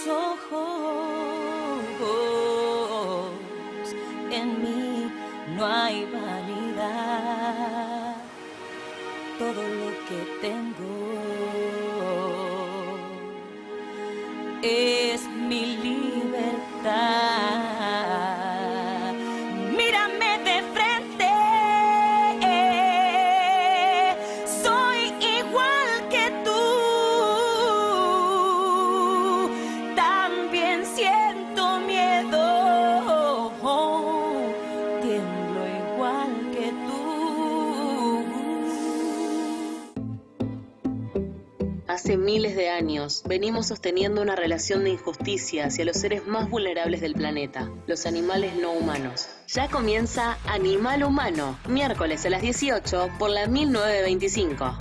ojos, en mí no hay vanidad. Todo lo que tengo es mi libertad. Mírame de frente, soy igual que tú. También siento miedo, tiemblo igual que tú. Hace miles de años venimos sosteniendo una relación de injusticia hacia los seres más vulnerables del planeta, los animales no humanos. Ya comienza Animal Humano, miércoles a las 18 por la 1925.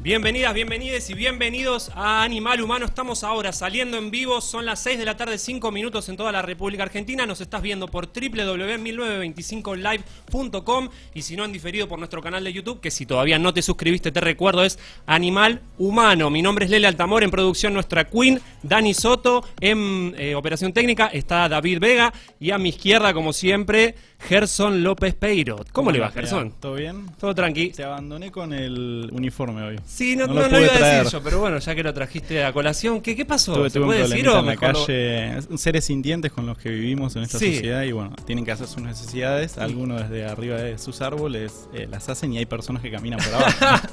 Bienvenidas, bienvenides y bienvenidos a Animal Humano. Estamos ahora saliendo en vivo, son las 6 de la tarde, 5 minutos en toda la República Argentina. Nos estás viendo por www.1925live.com y si no en diferido por nuestro canal de YouTube, que si todavía no te suscribiste te recuerdo es Animal Humano. Mi nombre es Lele Altamor, en producción nuestra Queen, Dani Soto, en operación técnica está David Vega y a mi izquierda como siempre Gerson López Peiro. ¿Cómo le va, Gerson? ¿Todo bien? Todo tranqui. Te abandoné con el uniforme hoy. Sí, no lo iba a traer. decir yo, pero bueno, ya que lo trajiste a colación, ¿qué pasó? Tuve un problemita en la mejor calle, seres sintientes con los que vivimos en esta sociedad y bueno, tienen que hacer sus necesidades, algunos desde arriba de sus árboles las hacen y hay personas que caminan por abajo.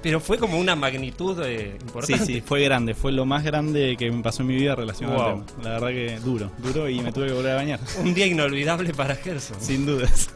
Pero fue como una magnitud importante. Sí, fue grande, fue lo más grande que me pasó en mi vida relacionado al tema. La verdad que duro y me tuve que volver a bañar. Un día inolvidable para Gerson. Sin dudas.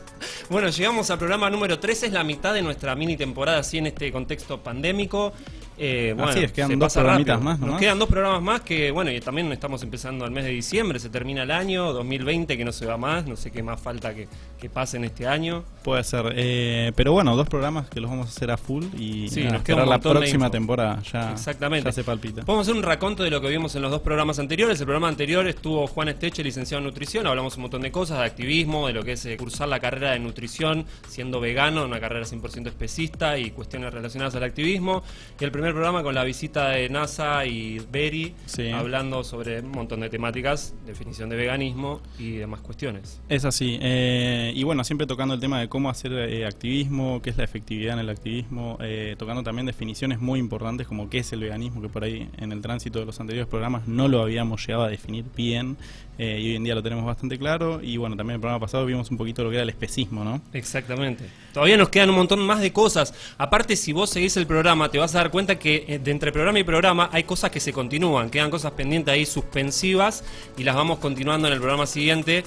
Bueno, llegamos al programa número 13, es la mitad de nuestra mini temporada, así en este contexto pandémico. Bueno, así es, quedan dos programitas más, ¿no? Nos quedan dos programas más que, bueno, y también estamos empezando el mes de diciembre, se termina el año 2020 que no se va más, no sé qué más falta que pase en este año. Puede ser, pero bueno, dos programas que los vamos a hacer a full y sí, nada, nos queda la próxima temporada, exactamente. Ya se palpita. Vamos a hacer un raconto de lo que vimos en los dos programas anteriores. El programa anterior estuvo Juan Esteche, licenciado en nutrición, hablamos un montón de cosas, de activismo, de lo que es cursar la carrera de nutrición siendo vegano, una carrera 100% especista y cuestiones relacionadas al activismo. Y el primer programa con la visita de NASA y Beri, sí, hablando sobre un montón de temáticas, definición de veganismo y demás cuestiones. Es así, y bueno, siempre tocando el tema de cómo hacer activismo, qué es la efectividad en el activismo, tocando también definiciones muy importantes como qué es el veganismo, que por ahí en el tránsito de los anteriores programas no lo habíamos llegado a definir bien, y hoy en día lo tenemos bastante claro, y bueno, también el programa pasado vimos un poquito lo que era el especismo, ¿no? Exactamente. Todavía nos quedan un montón más de cosas. Aparte, si vos seguís el programa, te vas a dar cuenta que de entre programa y programa hay cosas que se continúan, quedan cosas pendientes ahí suspensivas y las vamos continuando en el programa siguiente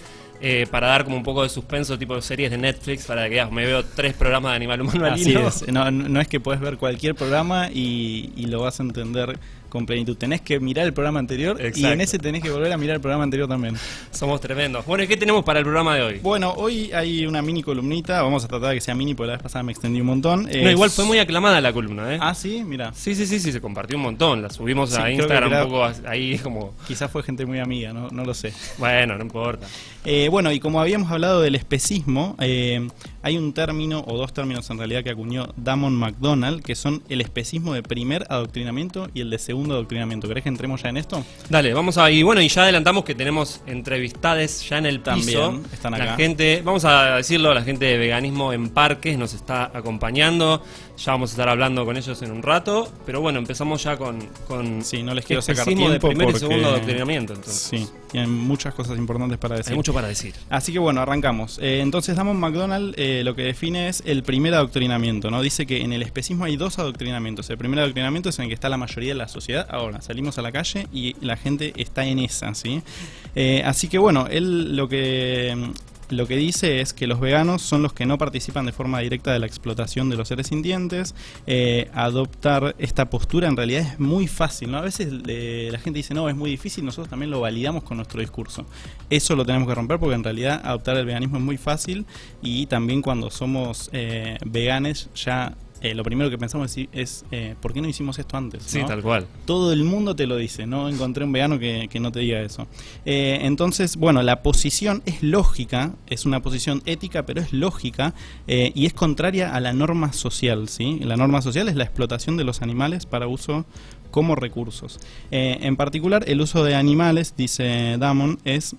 para dar como un poco de suspenso, tipo de series de Netflix, para que me veo 3 programas de Animal Humano al hilo. Así es, no es que puedes ver cualquier programa y lo vas a entender con plenitud. Tenés que mirar el programa anterior. Exacto. Y en ese tenés que volver a mirar el programa anterior también. Somos tremendos. Bueno, ¿y qué tenemos para el programa de hoy? Bueno, hoy hay una mini columnita, vamos a tratar de que sea mini porque la vez pasada me extendí un montón. No, igual fue muy aclamada la columna, ¿eh? Ah, sí, mira. Sí, se compartió un montón, la subimos a Instagram un poco ahí como... Quizás fue gente muy amiga, no lo sé. Bueno, no importa. Bueno, y como habíamos hablado del especismo, hay un término, o dos términos en realidad, que acuñó Damon McDonald, que son el especismo de primer adoctrinamiento y el de segundo adoctrinamiento. ¿Querés que entremos ya en esto? Dale, vamos a... Y bueno, y ya adelantamos que tenemos entrevistades ya en el piso. También están acá. La gente, vamos a decirlo, la gente de Veganismo en Parques nos está acompañando. Ya vamos a estar hablando con ellos en un rato. Pero bueno, empezamos ya con sí, no les quiero sacar tiempo de primer porque... y segundo adoctrinamiento. Entonces. Sí, tienen muchas cosas importantes para decir. Hay mucho para decir. Así que bueno, arrancamos. Entonces Damon McDonald lo que define es el primer adoctrinamiento, ¿no? Dice que en el especismo hay dos adoctrinamientos. El primer adoctrinamiento es en el que está la mayoría de la sociedad. Ahora, salimos a la calle y la gente está en esa, ¿sí? Así que bueno, él lo que dice es que los veganos son los que no participan de forma directa de la explotación de los seres sintientes. Adoptar esta postura en realidad es muy fácil, ¿no? A veces la gente dice, no, es muy difícil, nosotros también lo validamos con nuestro discurso. Eso lo tenemos que romper porque en realidad adoptar el veganismo es muy fácil y también cuando somos veganes ya lo primero que pensamos es ¿por qué no hicimos esto antes? Sí, ¿no? tal cual. Todo el mundo te lo dice, no encontré un vegano que no te diga eso. Entonces, bueno, la posición es lógica, es una posición ética, pero es lógica y es contraria a la norma social, ¿sí? La norma social es la explotación de los animales para uso como recursos. En particular, el uso de animales, dice Damon, es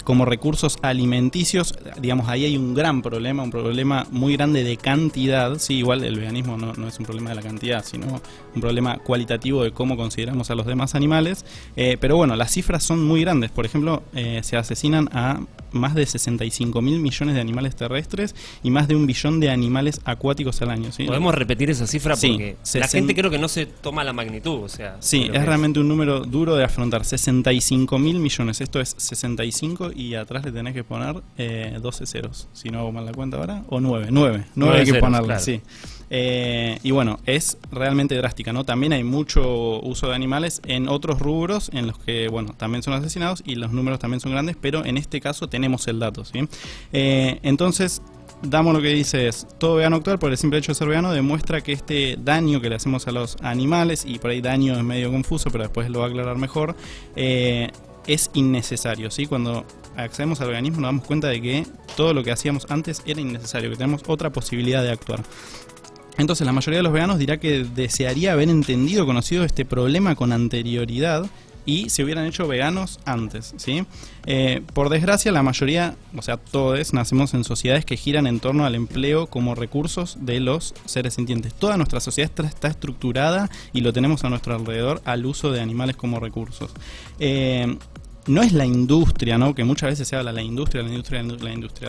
como recursos alimenticios. Digamos, ahí hay un problema muy grande de cantidad. Sí, igual el veganismo no es un problema de la cantidad, sino un problema cualitativo de cómo consideramos a los demás animales. Pero bueno, las cifras son muy grandes. Por ejemplo, se asesinan a más de 65.000 millones de animales terrestres y más de 1 billón de animales acuáticos al año, ¿sí? ¿Podemos repetir esa cifra? Sí, Porque la gente creo que no se toma la magnitud, o sea... Sí, es realmente un número duro de afrontar. 65.000 millones, esto es 65 y atrás le tenés que poner 12 ceros, si no hago mal la cuenta ahora, o 9 hay que ceros, ponerle, claro. sí. Y bueno, es realmente drástica, ¿no? También hay mucho uso de animales en otros rubros en los que, bueno, también son asesinados y los números también son grandes, pero en este caso tenemos el dato, ¿sí? Entonces, Damo lo que dice es, todo vegano actual, por el simple hecho de ser vegano, demuestra que este daño que le hacemos a los animales, y por ahí daño es medio confuso, pero después lo va a aclarar mejor, es innecesario, ¿sí? Cuando accedemos al veganismo nos damos cuenta de que todo lo que hacíamos antes era innecesario, que tenemos otra posibilidad de actuar. Entonces la mayoría de los veganos dirá que desearía haber entendido, conocido este problema con anterioridad y se hubieran hecho veganos antes, ¿sí? Por desgracia, la mayoría, o sea, todos nacemos en sociedades que giran en torno al empleo como recursos de los seres sintientes. Toda nuestra sociedad está estructurada y lo tenemos a nuestro alrededor al uso de animales como recursos. No es la industria, ¿no? Que muchas veces se habla la industria. La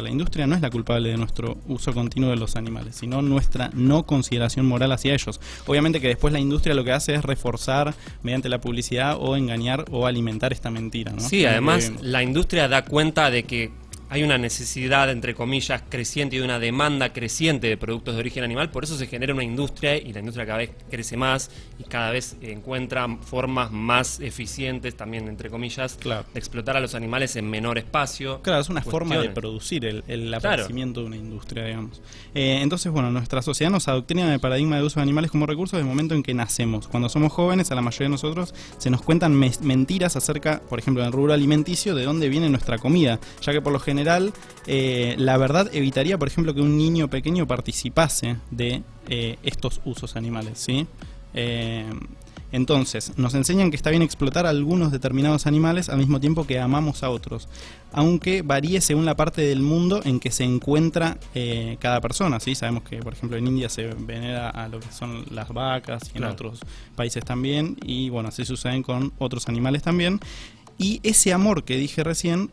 industria no es la culpable de nuestro uso continuo de los animales, sino nuestra no consideración moral hacia ellos. Obviamente que después la industria lo que hace es reforzar mediante la publicidad o engañar o alimentar esta mentira, ¿no? Sí, además la industria da cuenta de que hay una necesidad, entre comillas, creciente y de una demanda creciente de productos de origen animal, por eso se genera una industria y la industria cada vez crece más y cada vez encuentra formas más eficientes, también entre comillas, claro, de explotar a los animales en menor espacio. Claro, es una forma de producir el aparecimiento de una industria, digamos. Entonces, bueno, nuestra sociedad nos adoctrina en el paradigma de uso de animales como recursos desde el momento en que nacemos. Cuando somos jóvenes, a la mayoría de nosotros se nos cuentan mentiras acerca, por ejemplo, en el rubro alimenticio, de dónde viene nuestra comida, ya que por lo general la verdad evitaría, por ejemplo, que un niño pequeño participase de estos usos animales, ¿sí? Entonces, nos enseñan que está bien explotar a algunos determinados animales al mismo tiempo que amamos a otros, aunque varíe según la parte del mundo en que se encuentra cada persona, ¿sí? Sabemos que, por ejemplo, en India se venera a lo que son las vacas y en otros países también, y bueno, así suceden con otros animales también. Y ese amor que dije recién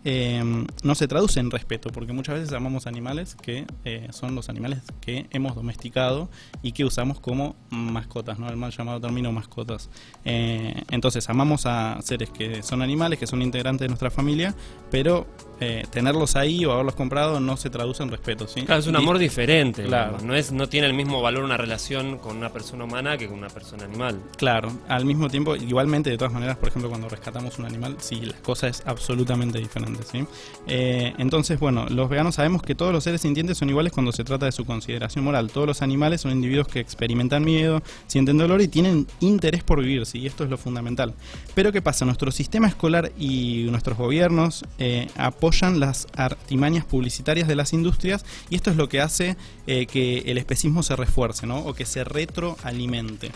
no se traduce en respeto, porque muchas veces amamos animales que son los animales que hemos domesticado y que usamos como mascotas, ¿no? El mal llamado término mascotas. Entonces amamos a seres que son animales, que son integrantes de nuestra familia, pero tenerlos ahí o haberlos comprado no se traduce en respeto, ¿sí? Claro, es un amor diferente. Claro. No tiene el mismo valor una relación con una persona humana que con una persona animal. Claro, al mismo tiempo, igualmente, de todas maneras, por ejemplo, cuando rescatamos un animal, sí, la cosa es absolutamente diferente, ¿sí? Entonces, bueno, los veganos sabemos que todos los seres sintientes son iguales cuando se trata de su consideración moral. Todos los animales son individuos que experimentan miedo, sienten dolor y tienen interés por vivir, ¿sí? Y esto es lo fundamental. Pero ¿qué pasa? Nuestro sistema escolar y nuestros gobiernos apoyan las artimañas publicitarias de las industrias, y esto es lo que hace que el especismo se refuerce, ¿no? O que se retroalimente.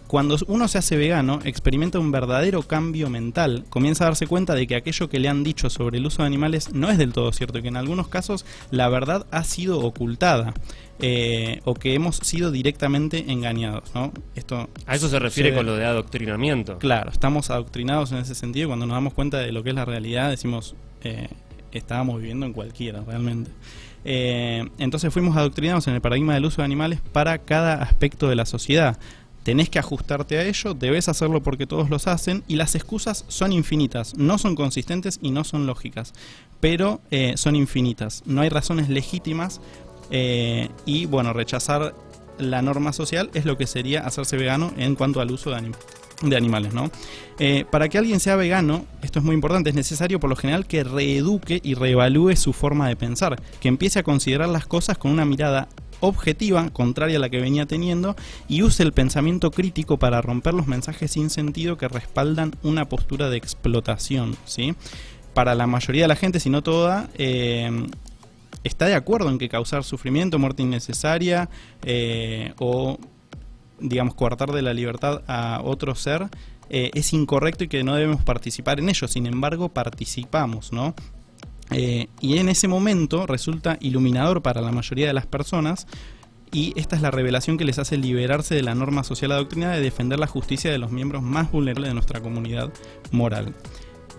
Cuando uno se hace vegano, experimenta un verdadero cambio mental. Comienza a darse cuenta de que aquello que le han dicho sobre el uso de animales no es del todo cierto, y que en algunos casos la verdad ha sido ocultada, o que hemos sido directamente engañados, ¿no? A eso se refiere con lo de adoctrinamiento. Claro, estamos adoctrinados en ese sentido. Cuando nos damos cuenta de lo que es la realidad, decimos, estábamos viviendo en cualquiera, realmente. Entonces fuimos adoctrinados en el paradigma del uso de animales para cada aspecto de la sociedad. Tenés que ajustarte a ello, debes hacerlo porque todos los hacen, y las excusas son infinitas, no son consistentes y no son lógicas, pero son infinitas. No hay razones legítimas, y bueno, rechazar la norma social es lo que sería hacerse vegano en cuanto al uso de animales, ¿no? Para que alguien sea vegano, esto es muy importante, es necesario por lo general que reeduque y reevalúe su forma de pensar, que empiece a considerar las cosas con una mirada objetiva, contraria a la que venía teniendo, y use el pensamiento crítico para romper los mensajes sin sentido que respaldan una postura de explotación, ¿sí? Para la mayoría de la gente, si no toda, está de acuerdo en que causar sufrimiento, muerte innecesaria o, digamos, coartar de la libertad a otro ser es incorrecto y que no debemos participar en ello. Sin embargo, participamos, ¿no? Y en ese momento resulta iluminador para la mayoría de las personas, y esta es la revelación que les hace liberarse de la norma social adoctrinada de defender la justicia de los miembros más vulnerables de nuestra comunidad moral.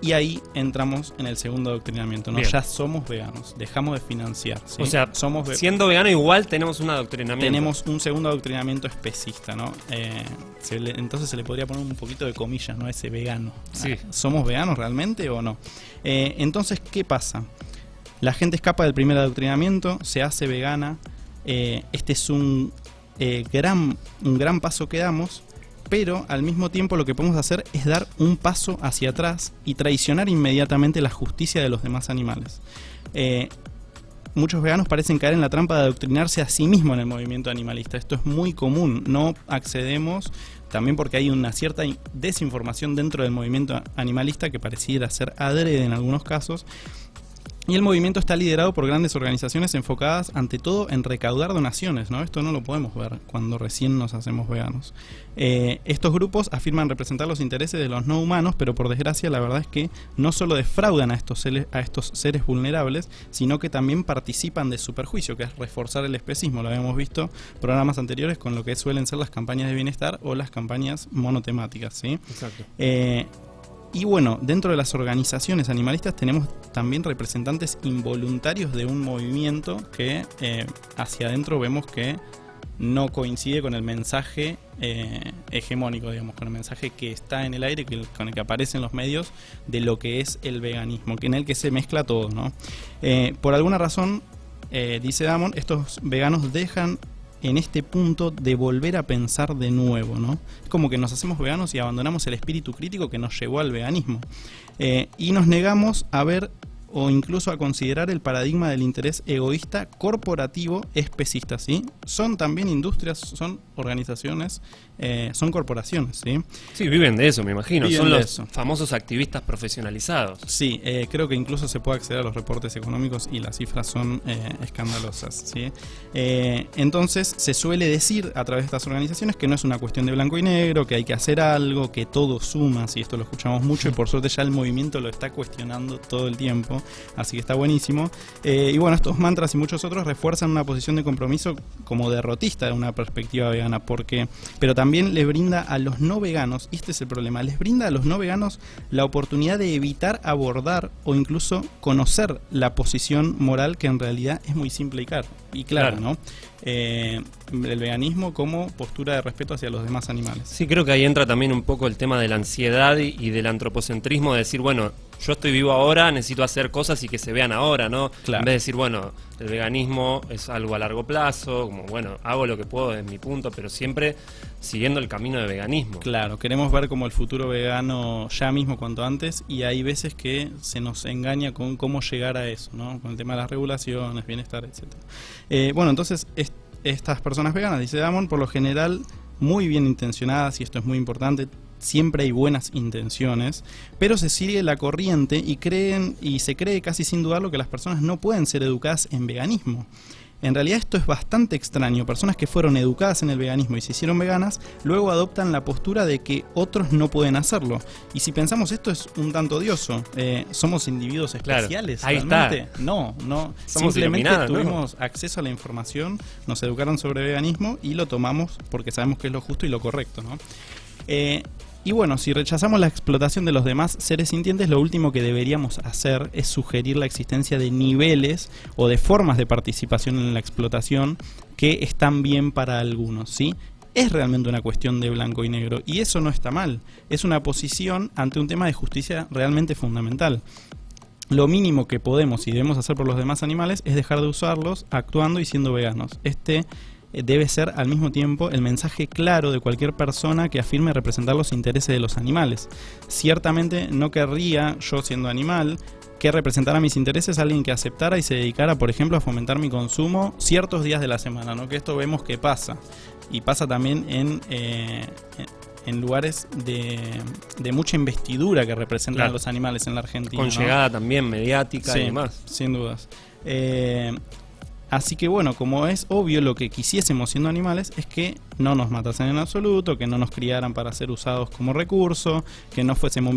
Y ahí entramos en el segundo adoctrinamiento, ¿no? Ya somos veganos, dejamos de financiar, ¿sí? O sea, siendo vegano igual tenemos un adoctrinamiento. Tenemos un segundo adoctrinamiento especista, ¿no? Entonces se le podría poner un poquito de comillas, ¿no? Ese vegano. Sí. ¿Somos veganos realmente o no? Entonces, ¿qué pasa? La gente escapa del primer adoctrinamiento, se hace vegana. Este es un gran paso que damos. Pero al mismo tiempo lo que podemos hacer es dar un paso hacia atrás y traicionar inmediatamente la justicia de los demás animales. Muchos veganos parecen caer en la trampa de adoctrinarse a sí mismos en el movimiento animalista. Esto es muy común, no accedemos, también porque hay una cierta desinformación dentro del movimiento animalista que pareciera ser adrede en algunos casos. Y el movimiento está liderado por grandes organizaciones enfocadas ante todo en recaudar donaciones, ¿no? Esto no lo podemos ver cuando recién nos hacemos veganos. Estos grupos afirman representar los intereses de los no humanos, pero por desgracia la verdad es que no solo defraudan a estos seres vulnerables, sino que también participan de su perjuicio, que es reforzar el especismo. Lo habíamos visto en programas anteriores con lo que suelen ser las campañas de bienestar o las campañas monotemáticas, ¿sí? Exacto. Y bueno, dentro de las organizaciones animalistas tenemos también representantes involuntarios de un movimiento que hacia adentro vemos que no coincide con el mensaje hegemónico, digamos, con el mensaje que está en el aire, con el que aparece en los medios de lo que es el veganismo, que en el que se mezcla todo, ¿no? Por alguna razón, dice Damon, estos veganos dejan en este punto de volver a pensar de nuevo, ¿no? Es como que nos hacemos veganos y abandonamos el espíritu crítico que nos llevó al veganismo. Y nos negamos a ver o incluso a considerar el paradigma del interés egoísta corporativo especista, ¿sí? Son también industrias, son organizaciones, son corporaciones, ¿sí? Sí, viven de eso, me imagino. Viven son de los eso. famosos activistas profesionalizados. Sí, creo que incluso se puede acceder a los reportes económicos y las cifras son escandalosas, ¿sí? Entonces se suele decir a través de estas organizaciones que no es una cuestión de blanco y negro, que hay que hacer algo, que todo suma, y esto lo escuchamos mucho y por suerte ya el movimiento lo está cuestionando todo el tiempo, así que está buenísimo. Y bueno, estos mantras y muchos otros refuerzan una posición de compromiso como derrotista de una perspectiva vegana, pero también le brinda a los no veganos, y este es el problema, les brinda a los no veganos la oportunidad de evitar abordar o incluso conocer la posición moral que en realidad es muy simple y clara, ¿no? El veganismo como postura de respeto hacia los demás animales. Sí, creo que ahí entra también un poco el tema de la ansiedad y del antropocentrismo, de decir, bueno, yo estoy vivo ahora, necesito hacer cosas y que se vean ahora, ¿no? Claro. En vez de decir, bueno, el veganismo es algo a largo plazo, como, bueno, hago lo que puedo desde mi punto, pero siempre siguiendo el camino de veganismo. Claro, queremos ver como el futuro vegano ya mismo cuanto antes, y hay veces que se nos engaña con cómo llegar a eso, ¿no? Con el tema de las regulaciones, bienestar, etcétera. Bueno, entonces estas personas veganas, dice Damon, por lo general muy bien intencionadas, y esto es muy importante, siempre hay buenas intenciones, pero se sigue la corriente y se cree casi sin dudarlo que las personas no pueden ser educadas en veganismo. En realidad esto es bastante extraño. Personas que fueron educadas en el veganismo y se hicieron veganas, luego adoptan la postura de que otros no pueden hacerlo. Y si pensamos esto es un tanto odioso. ¿Somos individuos especiales? Claro, ahí realmente? está. No. Somos simplemente iluminados, tuvimos ¿no? acceso a la información, nos educaron sobre veganismo y lo tomamos porque sabemos que es lo justo y lo correcto, ¿no? Y bueno, si rechazamos la explotación de los demás seres sintientes, lo último que deberíamos hacer es sugerir la existencia de niveles o de formas de participación en la explotación que están bien para algunos, ¿sí? Es realmente una cuestión de blanco y negro, y eso no está mal. Es una posición ante un tema de justicia realmente fundamental. Lo mínimo que podemos y debemos hacer por los demás animales es dejar de usarlos actuando y siendo veganos. Debe ser al mismo tiempo el mensaje claro de cualquier persona que afirme representar los intereses de los animales. Ciertamente no querría, yo siendo animal, que representara mis intereses alguien que aceptara y se dedicara, por ejemplo, a fomentar mi consumo ciertos días de la semana, ¿no? Que esto vemos que pasa. Y pasa también en lugares de mucha investidura que representan Claro. a los animales en la Argentina, Con ¿no? llegada también mediática Sí, y demás. sin dudas. Así que bueno, como es obvio, lo que quisiésemos siendo animales es que no nos matasen en absoluto, que no nos criaran para ser usados como recurso, que no fuésemos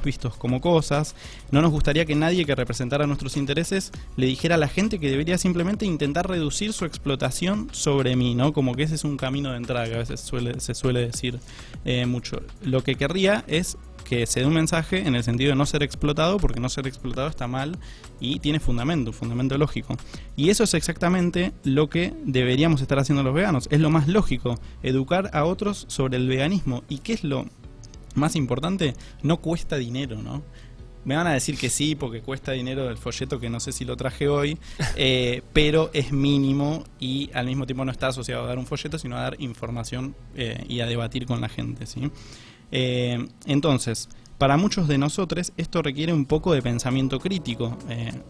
vistos como cosas. No nos gustaría que nadie que representara nuestros intereses le dijera a la gente que debería simplemente intentar reducir su explotación sobre mí, ¿no? Como que ese es un camino de entrada que a veces se suele decir mucho. Lo que querría es que se dé un mensaje en el sentido de no ser explotado, porque no ser explotado está mal y tiene un fundamento lógico. Y eso es exactamente lo que deberíamos estar haciendo los veganos. Es lo más lógico, educar a otros sobre el veganismo. ¿Y qué es lo más importante? No cuesta dinero, ¿no? Me van a decir que sí, porque cuesta dinero el folleto, que no sé si lo traje hoy, pero es mínimo y al mismo tiempo no está asociado a dar un folleto, sino a dar información y a debatir con la gente, ¿sí? Entonces, para muchos de nosotros esto requiere un poco de pensamiento crítico.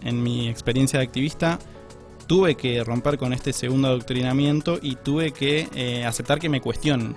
En mi experiencia de activista tuve que romper con este segundo adoctrinamiento y tuve que aceptar que me cuestionen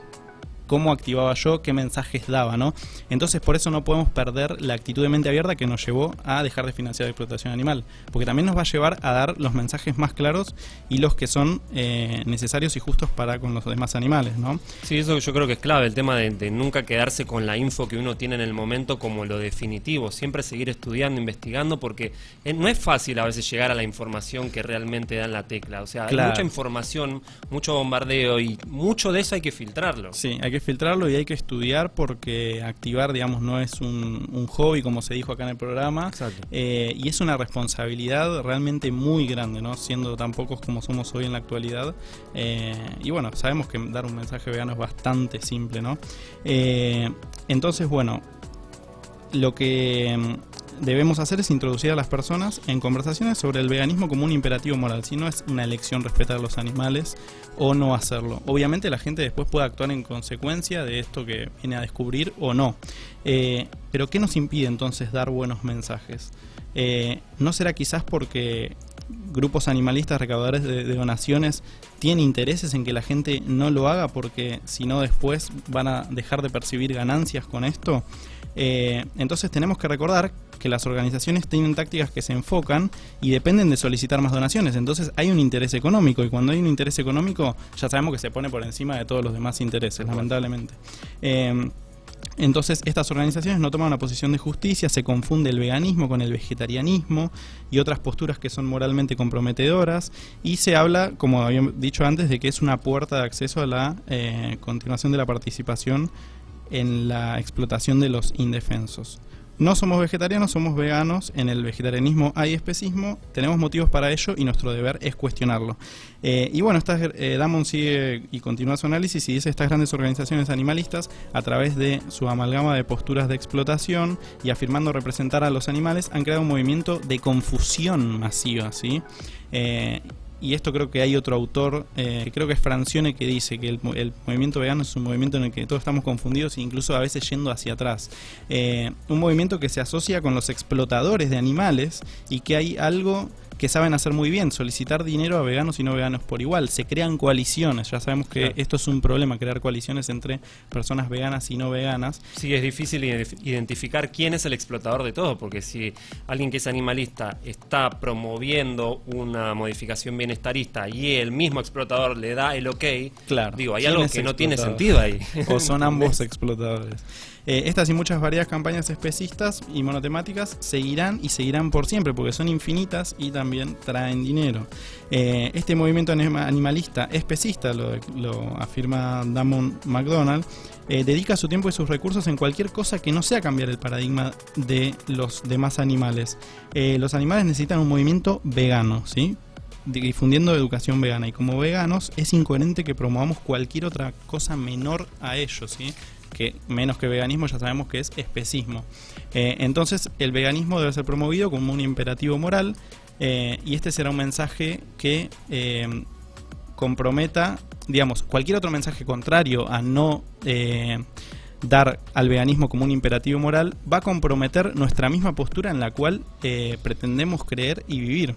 cómo activaba yo, qué mensajes daba, ¿no? Entonces por eso no podemos perder la actitud de mente abierta que nos llevó a dejar de financiar la explotación animal, porque también nos va a llevar a dar los mensajes más claros y los que son necesarios y justos para con los demás animales, ¿no? Sí, eso yo creo que es clave, el tema de nunca quedarse con la info que uno tiene en el momento como lo definitivo, siempre seguir estudiando, investigando, porque no es fácil a veces llegar a la información que realmente da en la tecla, o sea, Claro. hay mucha información, mucho bombardeo y mucho de eso hay que filtrarlo. Sí, hay que filtrarlo y hay que estudiar, porque activar, digamos, no es un hobby, como se dijo acá en el programa. Exacto. Y es una responsabilidad realmente muy grande, ¿no? Siendo tan pocos como somos hoy en la actualidad. Y bueno, sabemos que dar un mensaje vegano es bastante simple, ¿no? Entonces, bueno, lo que debemos hacer es introducir a las personas en conversaciones sobre el veganismo como un imperativo moral. Si no es una elección respetar a los animales o no hacerlo. Obviamente la gente después puede actuar en consecuencia de esto que viene a descubrir o no. Pero ¿qué nos impide entonces dar buenos mensajes? ¿No será quizás porque grupos animalistas recaudadores de donaciones tienen intereses en que la gente no lo haga, porque si no después van a dejar de percibir ganancias con esto? Entonces tenemos que recordar que las organizaciones tienen tácticas que se enfocan y dependen de solicitar más donaciones. Entonces hay un interés económico, y cuando hay un interés económico ya sabemos que se pone por encima de todos los demás intereses, lamentablemente. Entonces estas organizaciones no toman una posición de justicia, se confunde el veganismo con el vegetarianismo y otras posturas que son moralmente comprometedoras, y se habla, como había dicho antes, de que es una puerta de acceso a la continuación de la participación en la explotación de los indefensos. No somos vegetarianos, somos veganos. En el vegetarianismo hay especismo, tenemos motivos para ello y nuestro deber es cuestionarlo. Y bueno, Damon sigue y continúa su análisis y dice: estas grandes organizaciones animalistas, a través de su amalgama de posturas de explotación y afirmando representar a los animales, han creado un movimiento de confusión masiva, ¿sí? Y esto creo que hay otro autor, creo que es Francione, que dice que el movimiento vegano es un movimiento en el que todos estamos confundidos e incluso a veces yendo hacia atrás. Un movimiento que se asocia con los explotadores de animales y que hay algo que saben hacer muy bien: solicitar dinero a veganos y no veganos por igual. Se crean coaliciones, ya sabemos que Claro. esto es un problema, crear coaliciones entre personas veganas y no veganas. Sí, es difícil identificar quién es el explotador de todo, porque si alguien que es animalista está promoviendo una modificación bienestarista y el mismo explotador le da el ok, Claro. digo, hay ¿Quién algo es que no tiene explotador? sentido ahí. O son ambos explotadores. Estas y muchas variadas campañas especistas y monotemáticas seguirán y seguirán por siempre, porque son infinitas y también traen dinero. Este movimiento animalista especista, lo afirma Damon McDonald, dedica su tiempo y sus recursos en cualquier cosa que no sea cambiar el paradigma de los demás animales. Los animales necesitan un movimiento vegano, ¿sí?, difundiendo educación vegana, y como veganos es incoherente que promovamos cualquier otra cosa menor a ello, ¿sí?, que menos que veganismo ya sabemos que es especismo. Entonces el veganismo debe ser promovido como un imperativo moral, y este será un mensaje que comprometa, digamos, cualquier otro mensaje contrario a no dar al veganismo como un imperativo moral, va a comprometer nuestra misma postura en la cual pretendemos creer y vivir.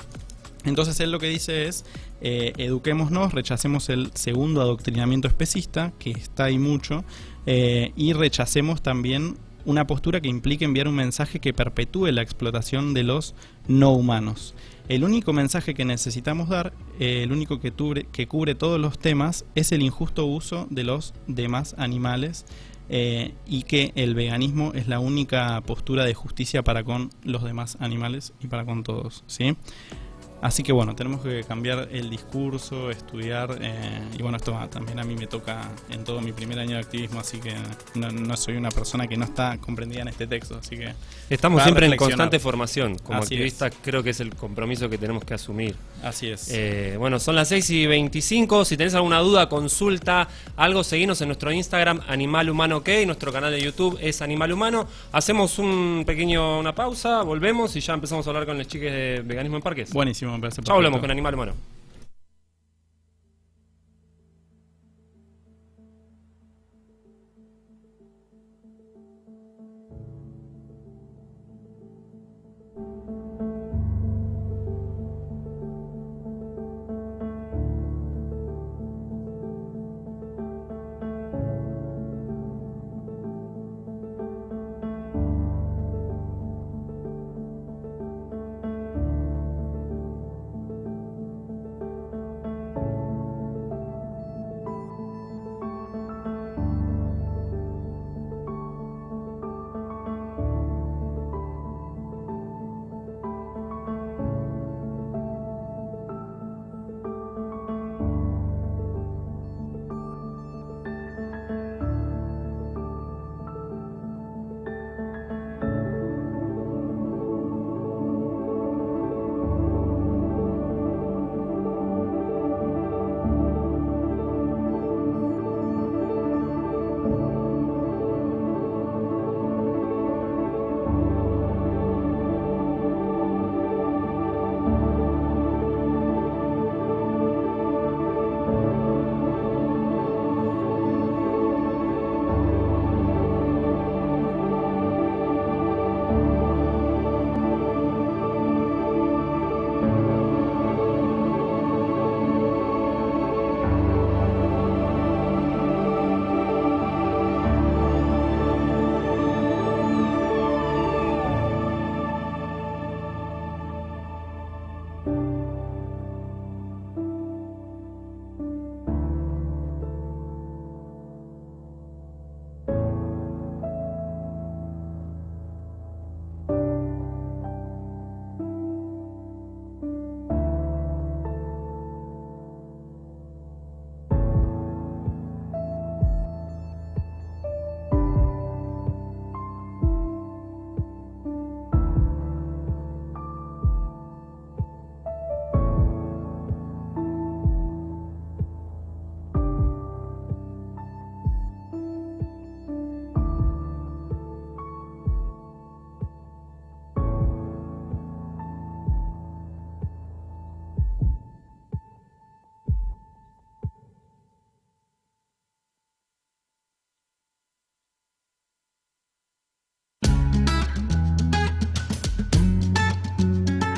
Entonces él lo que dice es, eduquémonos, rechacemos el segundo adoctrinamiento especista, que está ahí mucho, y rechacemos también una postura que implique enviar un mensaje que perpetúe la explotación de los no humanos. El único mensaje que necesitamos dar, el único que cubre todos los temas, es el injusto uso de los demás animales, y que el veganismo es la única postura de justicia para con los demás animales y para con todos, ¿sí? Así que bueno, tenemos que cambiar el discurso, estudiar, y bueno, esto también a mí me toca en todo mi primer año de activismo, así que no soy una persona que no está comprendida en este texto, así que... Estamos siempre en constante formación, como Así activistas es. creo que es el compromiso que tenemos que asumir. Así es. Bueno, son las 6:25, si tenés alguna duda, consulta, algo, seguinos en nuestro Instagram, Animal Humano OK, nuestro canal de YouTube es Animal Humano. Hacemos una pausa, volvemos y ya empezamos a hablar con los chiques de Veganismo en Parques. Buenísimo, me parece Ya perfecto. volvemos con Animal Humano.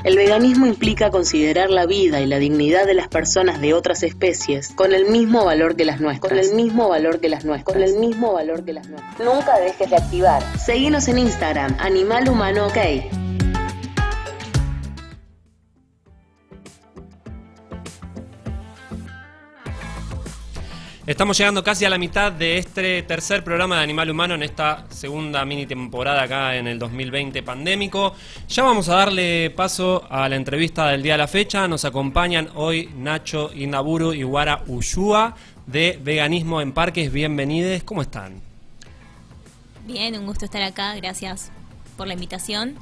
El veganismo implica considerar la vida y la dignidad de las personas de otras especies con el mismo valor que las nuestras. Con el mismo valor que las nuestras. Con el mismo valor que las nuestras. Nunca dejes de activar. Seguinos en Instagram, Animal Humano OK. Estamos llegando casi a la mitad de este tercer programa de Animal Humano en esta segunda mini temporada acá en el 2020 pandémico. Ya vamos a darle paso a la entrevista del día de la fecha. Nos acompañan hoy Nacho Inaburu y Guara Ushua de Veganismo en Parques. Bienvenides, ¿cómo están? Bien, un gusto estar acá, gracias por la invitación.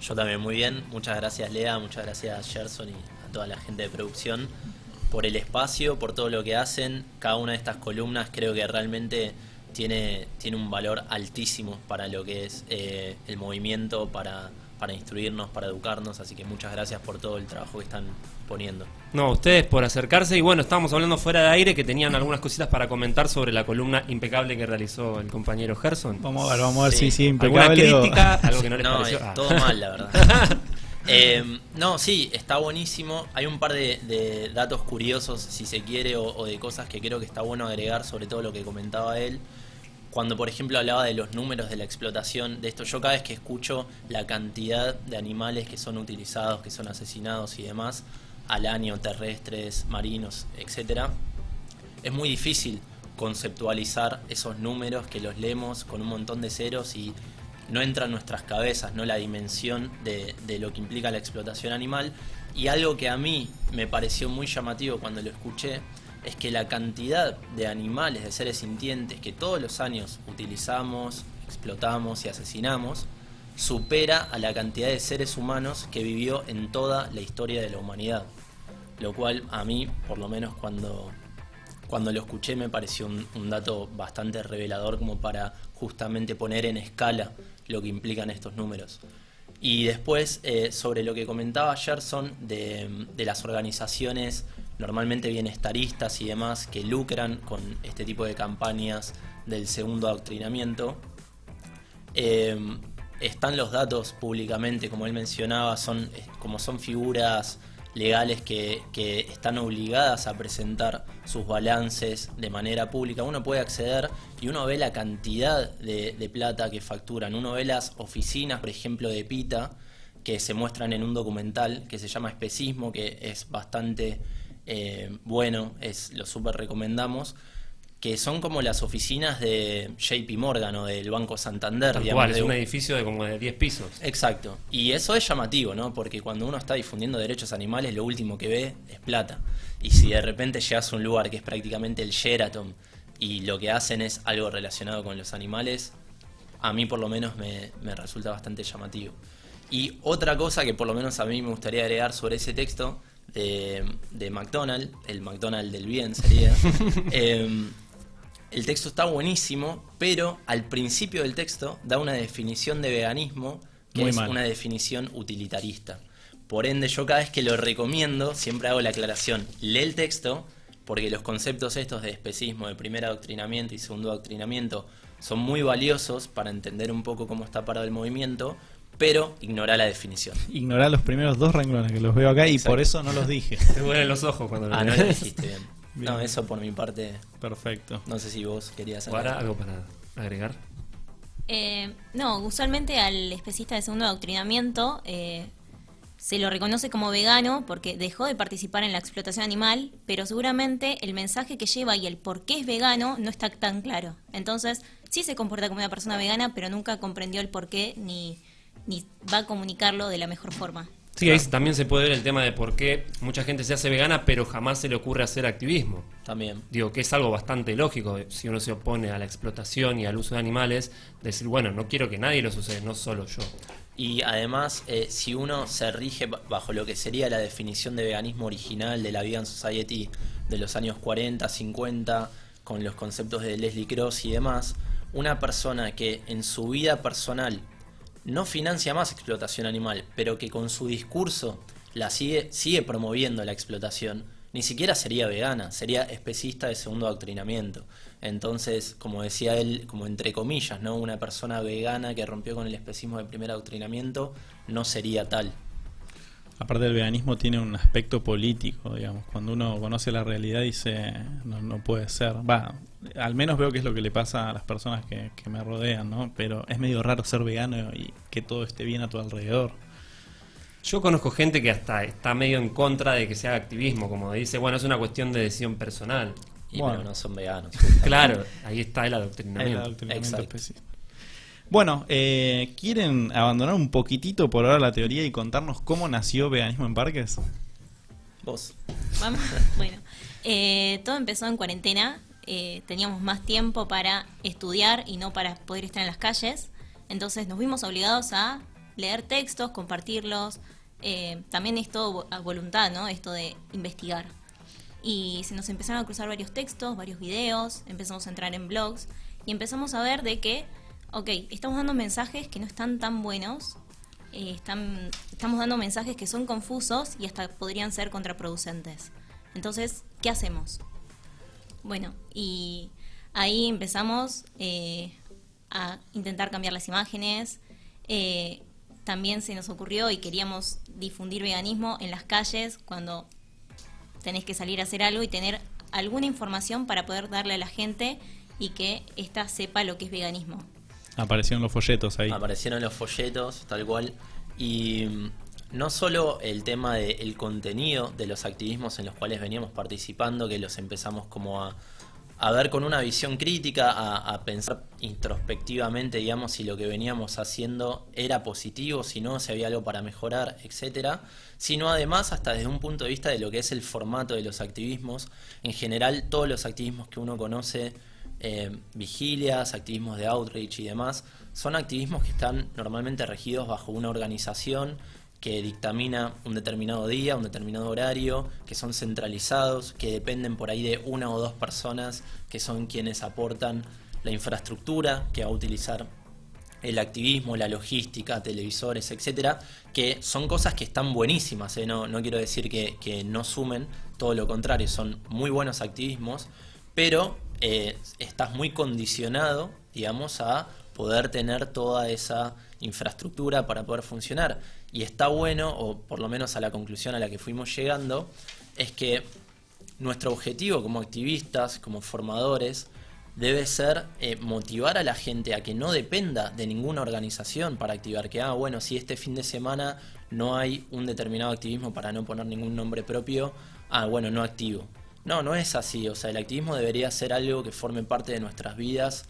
Yo también muy bien, muchas gracias Lea, muchas gracias Gerson y a toda la gente de producción por el espacio, por todo lo que hacen. Cada una de estas columnas creo que realmente tiene un valor altísimo para lo que es el movimiento, para para instruirnos, para educarnos, así que muchas gracias por todo el trabajo que están poniendo. No, ustedes por acercarse. Y bueno, estábamos hablando fuera de aire que tenían algunas cositas para comentar sobre la columna impecable que realizó el compañero Gerson. Vamos a ver Sí. si ¿Alguna impecable crítica? Algo que no les No, pareció. todo mal, la verdad. No, sí, está buenísimo. Hay un par de datos curiosos, si se quiere, o de cosas que creo que está bueno agregar, sobre todo lo que comentaba él. Cuando, por ejemplo, hablaba de los números de la explotación de esto, yo cada vez que escucho la cantidad de animales que son utilizados, que son asesinados y demás, al año, terrestres, marinos, etcétera, es muy difícil conceptualizar esos números que los leemos con un montón de ceros y no entra en nuestras cabezas, ¿no? La dimensión de lo que implica la explotación animal. Y algo que a mí me pareció muy llamativo cuando lo escuché es que la cantidad de animales, de seres sintientes que todos los años utilizamos, explotamos y asesinamos, supera a la cantidad de seres humanos que vivió en toda la historia de la humanidad. Lo cual a mí, por lo menos cuando lo escuché, me pareció un dato bastante revelador como para justamente poner en escala lo que implican estos números. Y después, sobre lo que comentaba Gerson de las organizaciones normalmente bienestaristas y demás que lucran con este tipo de campañas del segundo adoctrinamiento, están los datos públicamente, como él mencionaba, son figuras legales que están obligadas a presentar sus balances de manera pública. Uno puede acceder y uno ve la cantidad de plata que facturan. Uno ve las oficinas, por ejemplo, de PETA, que se muestran en un documental que se llama Especismo, que es bastante bueno, lo súper recomendamos, que son como las oficinas de JP Morgan o del Banco Santander. Tal digamos, cual, es un edificio de como de 10 pisos. Exacto. Y eso es llamativo, ¿no? Porque cuando uno está difundiendo derechos animales, lo último que ve es plata. Y si de repente llegas a un lugar que es prácticamente el Sheraton y lo que hacen es algo relacionado con los animales, a mí por lo menos me resulta bastante llamativo. Y otra cosa que por lo menos a mí me gustaría agregar sobre ese texto de McDonald, el McDonald del bien sería... El texto está buenísimo, pero al principio del texto da una definición de veganismo que Muy es mal. una definición utilitarista. Por ende, yo cada vez que lo recomiendo, siempre hago la aclaración. Lee el texto, porque los conceptos estos de especismo, de primer adoctrinamiento y segundo adoctrinamiento, son muy valiosos para entender un poco cómo está parado el movimiento, pero ignora la definición. Ignorar los primeros dos renglones que los veo acá y Exacto. por eso no los dije. Te duelen los ojos cuando lo No lees. lo dijiste bien. Bien. No, eso por mi parte, Perfecto. no sé si vos querías hacer ¿Ahora algo para agregar? No, usualmente al especista de segundo adoctrinamiento se lo reconoce como vegano porque dejó de participar en la explotación animal, pero seguramente el mensaje que lleva y el por qué es vegano no está tan claro. Entonces, sí se comporta como una persona vegana, pero nunca comprendió el por qué ni va a comunicarlo de la mejor forma. Sí, ahí también se puede ver el tema de por qué mucha gente se hace vegana, pero jamás se le ocurre hacer activismo. también. Digo, que es algo bastante lógico, si uno se opone a la explotación y al uso de animales, decir, bueno, no quiero que nadie los use, no solo yo. Y además, si uno se rige bajo lo que sería la definición de veganismo original de la Vegan Society de los años 40, 50, con los conceptos de Leslie Cross y demás, una persona que en su vida personal no financia más explotación animal, pero que con su discurso la sigue promoviendo la explotación, ni siquiera sería vegana, sería especista de segundo adoctrinamiento. Entonces, como decía él, como entre comillas, ¿no? Una persona vegana que rompió con el especismo de primer adoctrinamiento no sería tal. Aparte del veganismo tiene un aspecto político, digamos. Cuando uno conoce la realidad dice, no puede ser. Va, al menos veo que es lo que le pasa a las personas que me rodean, ¿no? Pero es medio raro ser vegano y que todo esté bien a tu alrededor. Yo conozco gente que hasta está medio en contra de que se haga activismo, como dice, bueno, es una cuestión de decisión personal. Y Bueno. pero no son veganos. Claro, ahí está el El adoctrinamiento. adoctrinamiento Exacto. específico. Bueno, ¿quieren abandonar un poquitito por ahora la teoría y contarnos cómo nació Veganismo en Parques? Vos. Vamos. Bueno, todo empezó en cuarentena. Teníamos más tiempo para estudiar y no para poder estar en las calles. Entonces nos vimos obligados a leer textos, compartirlos. También es todo a voluntad, ¿no? Esto de investigar. Y se nos empezaron a cruzar varios textos, varios videos. Empezamos a entrar en blogs y empezamos a ver de que, ok, estamos dando mensajes que no están tan buenos. estamos dando mensajes que son confusos y hasta podrían ser contraproducentes. Entonces, ¿qué hacemos? Bueno, y ahí empezamos a intentar cambiar las imágenes. También se nos ocurrió y queríamos difundir veganismo en las calles cuando tenés que salir a hacer algo y tener alguna información para poder darle a la gente y que ésta sepa lo que es veganismo. Aparecieron los folletos ahí. Aparecieron los folletos, tal cual. Y no solo el tema del contenido de los activismos en los cuales veníamos participando, que los empezamos como a ver con una visión crítica, a pensar introspectivamente, digamos, si lo que veníamos haciendo era positivo, si no, si había algo para mejorar, etcétera, sino además hasta desde un punto de vista de lo que es el formato de los activismos. En general, todos los activismos que uno conoce, vigilias, activismos de outreach y demás, son activismos que están normalmente regidos bajo una organización que dictamina un determinado día, un determinado horario, que son centralizados, que dependen por ahí de una o dos personas que son quienes aportan la infraestructura que va a utilizar el activismo, la logística, televisores, etcétera, que son cosas que están buenísimas, no quiero decir que no sumen, todo lo contrario, son muy buenos activismos, pero estás muy condicionado, digamos, a poder tener toda esa infraestructura para poder funcionar. Y está bueno, o por lo menos a la conclusión a la que fuimos llegando, es que nuestro objetivo como activistas, como formadores, debe ser motivar a la gente a que no dependa de ninguna organización para activar. Que, bueno, si este fin de semana no hay un determinado activismo, para no poner ningún nombre propio, bueno, no activo. No es así. O sea, el activismo debería ser algo que forme parte de nuestras vidas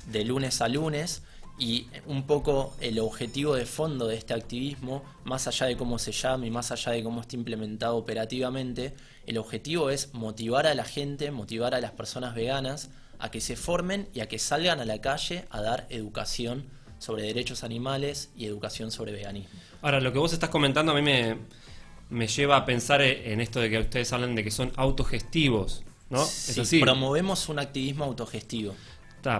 de lunes a lunes, y un poco el objetivo de fondo de este activismo, más allá de cómo se llame y más allá de cómo esté implementado operativamente, el objetivo es motivar a la gente, motivar a las personas veganas a que se formen y a que salgan a la calle a dar educación sobre derechos animales y educación sobre veganismo. Ahora, lo que vos estás comentando a mí me lleva a pensar en esto de que ustedes hablan de que son autogestivos, ¿no? Sí, ¿Es así? Promovemos un activismo autogestivo.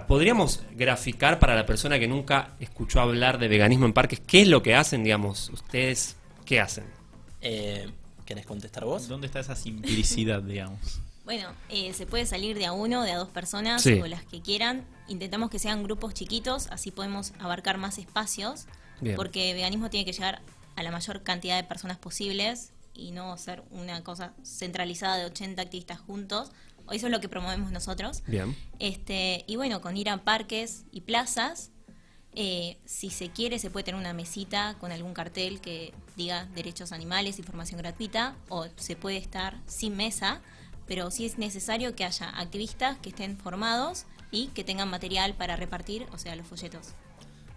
¿Podríamos graficar para la persona que nunca escuchó hablar de veganismo en parques qué es lo que hacen, digamos? ¿Ustedes qué hacen? ¿Querés contestar vos? ¿Dónde está esa simplicidad, digamos? Bueno, se puede salir de a uno, de a dos personas, Sí. o las que quieran. Intentamos que sean grupos chiquitos, así podemos abarcar más espacios, Bien. porque veganismo tiene que llegar a la mayor cantidad de personas posibles y no ser una cosa centralizada de 80 activistas juntos. Eso es lo que promovemos nosotros. Bien. Y bueno, con ir a parques y plazas, si se quiere, se puede tener una mesita con algún cartel que diga derechos animales, información gratuita, o se puede estar sin mesa, pero sí es necesario que haya activistas que estén formados y que tengan material para repartir, o sea, los folletos.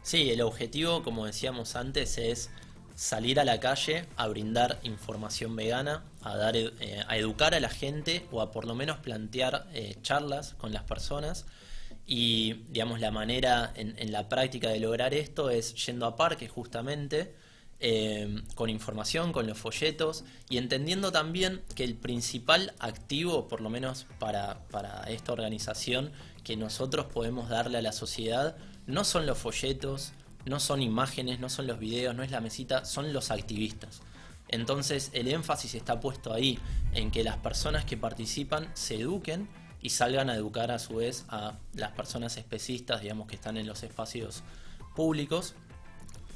Sí, el objetivo, como decíamos antes, es salir a la calle a brindar información vegana, a educar a la gente, o a por lo menos plantear charlas con las personas. Y digamos, la manera en la práctica de lograr esto es yendo a parques justamente, con información, con los folletos, y entendiendo también que el principal activo, por lo menos para esta organización, que nosotros podemos darle a la sociedad, no son los folletos, no son imágenes, no son los videos, no es la mesita, son los activistas. Entonces el énfasis está puesto ahí, en que las personas que participan se eduquen y salgan a educar a su vez a las personas especistas, digamos, que están en los espacios públicos.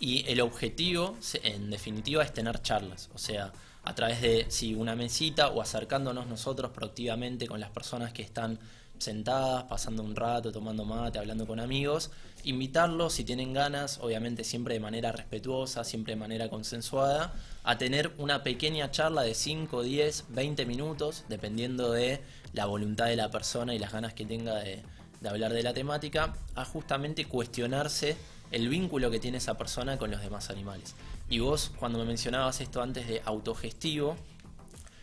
Y el objetivo, en definitiva, es tener charlas, o sea, a través de una mesita, o acercándonos nosotros proactivamente con las personas que están sentadas, pasando un rato, tomando mate, hablando con amigos, invitarlos, si tienen ganas, obviamente siempre de manera respetuosa, siempre de manera consensuada, a tener una pequeña charla de 5, 10, 20 minutos, dependiendo de la voluntad de la persona y las ganas que tenga de hablar de la temática, a justamente cuestionarse el vínculo que tiene esa persona con los demás animales. Y vos, cuando me mencionabas esto antes de autogestivo,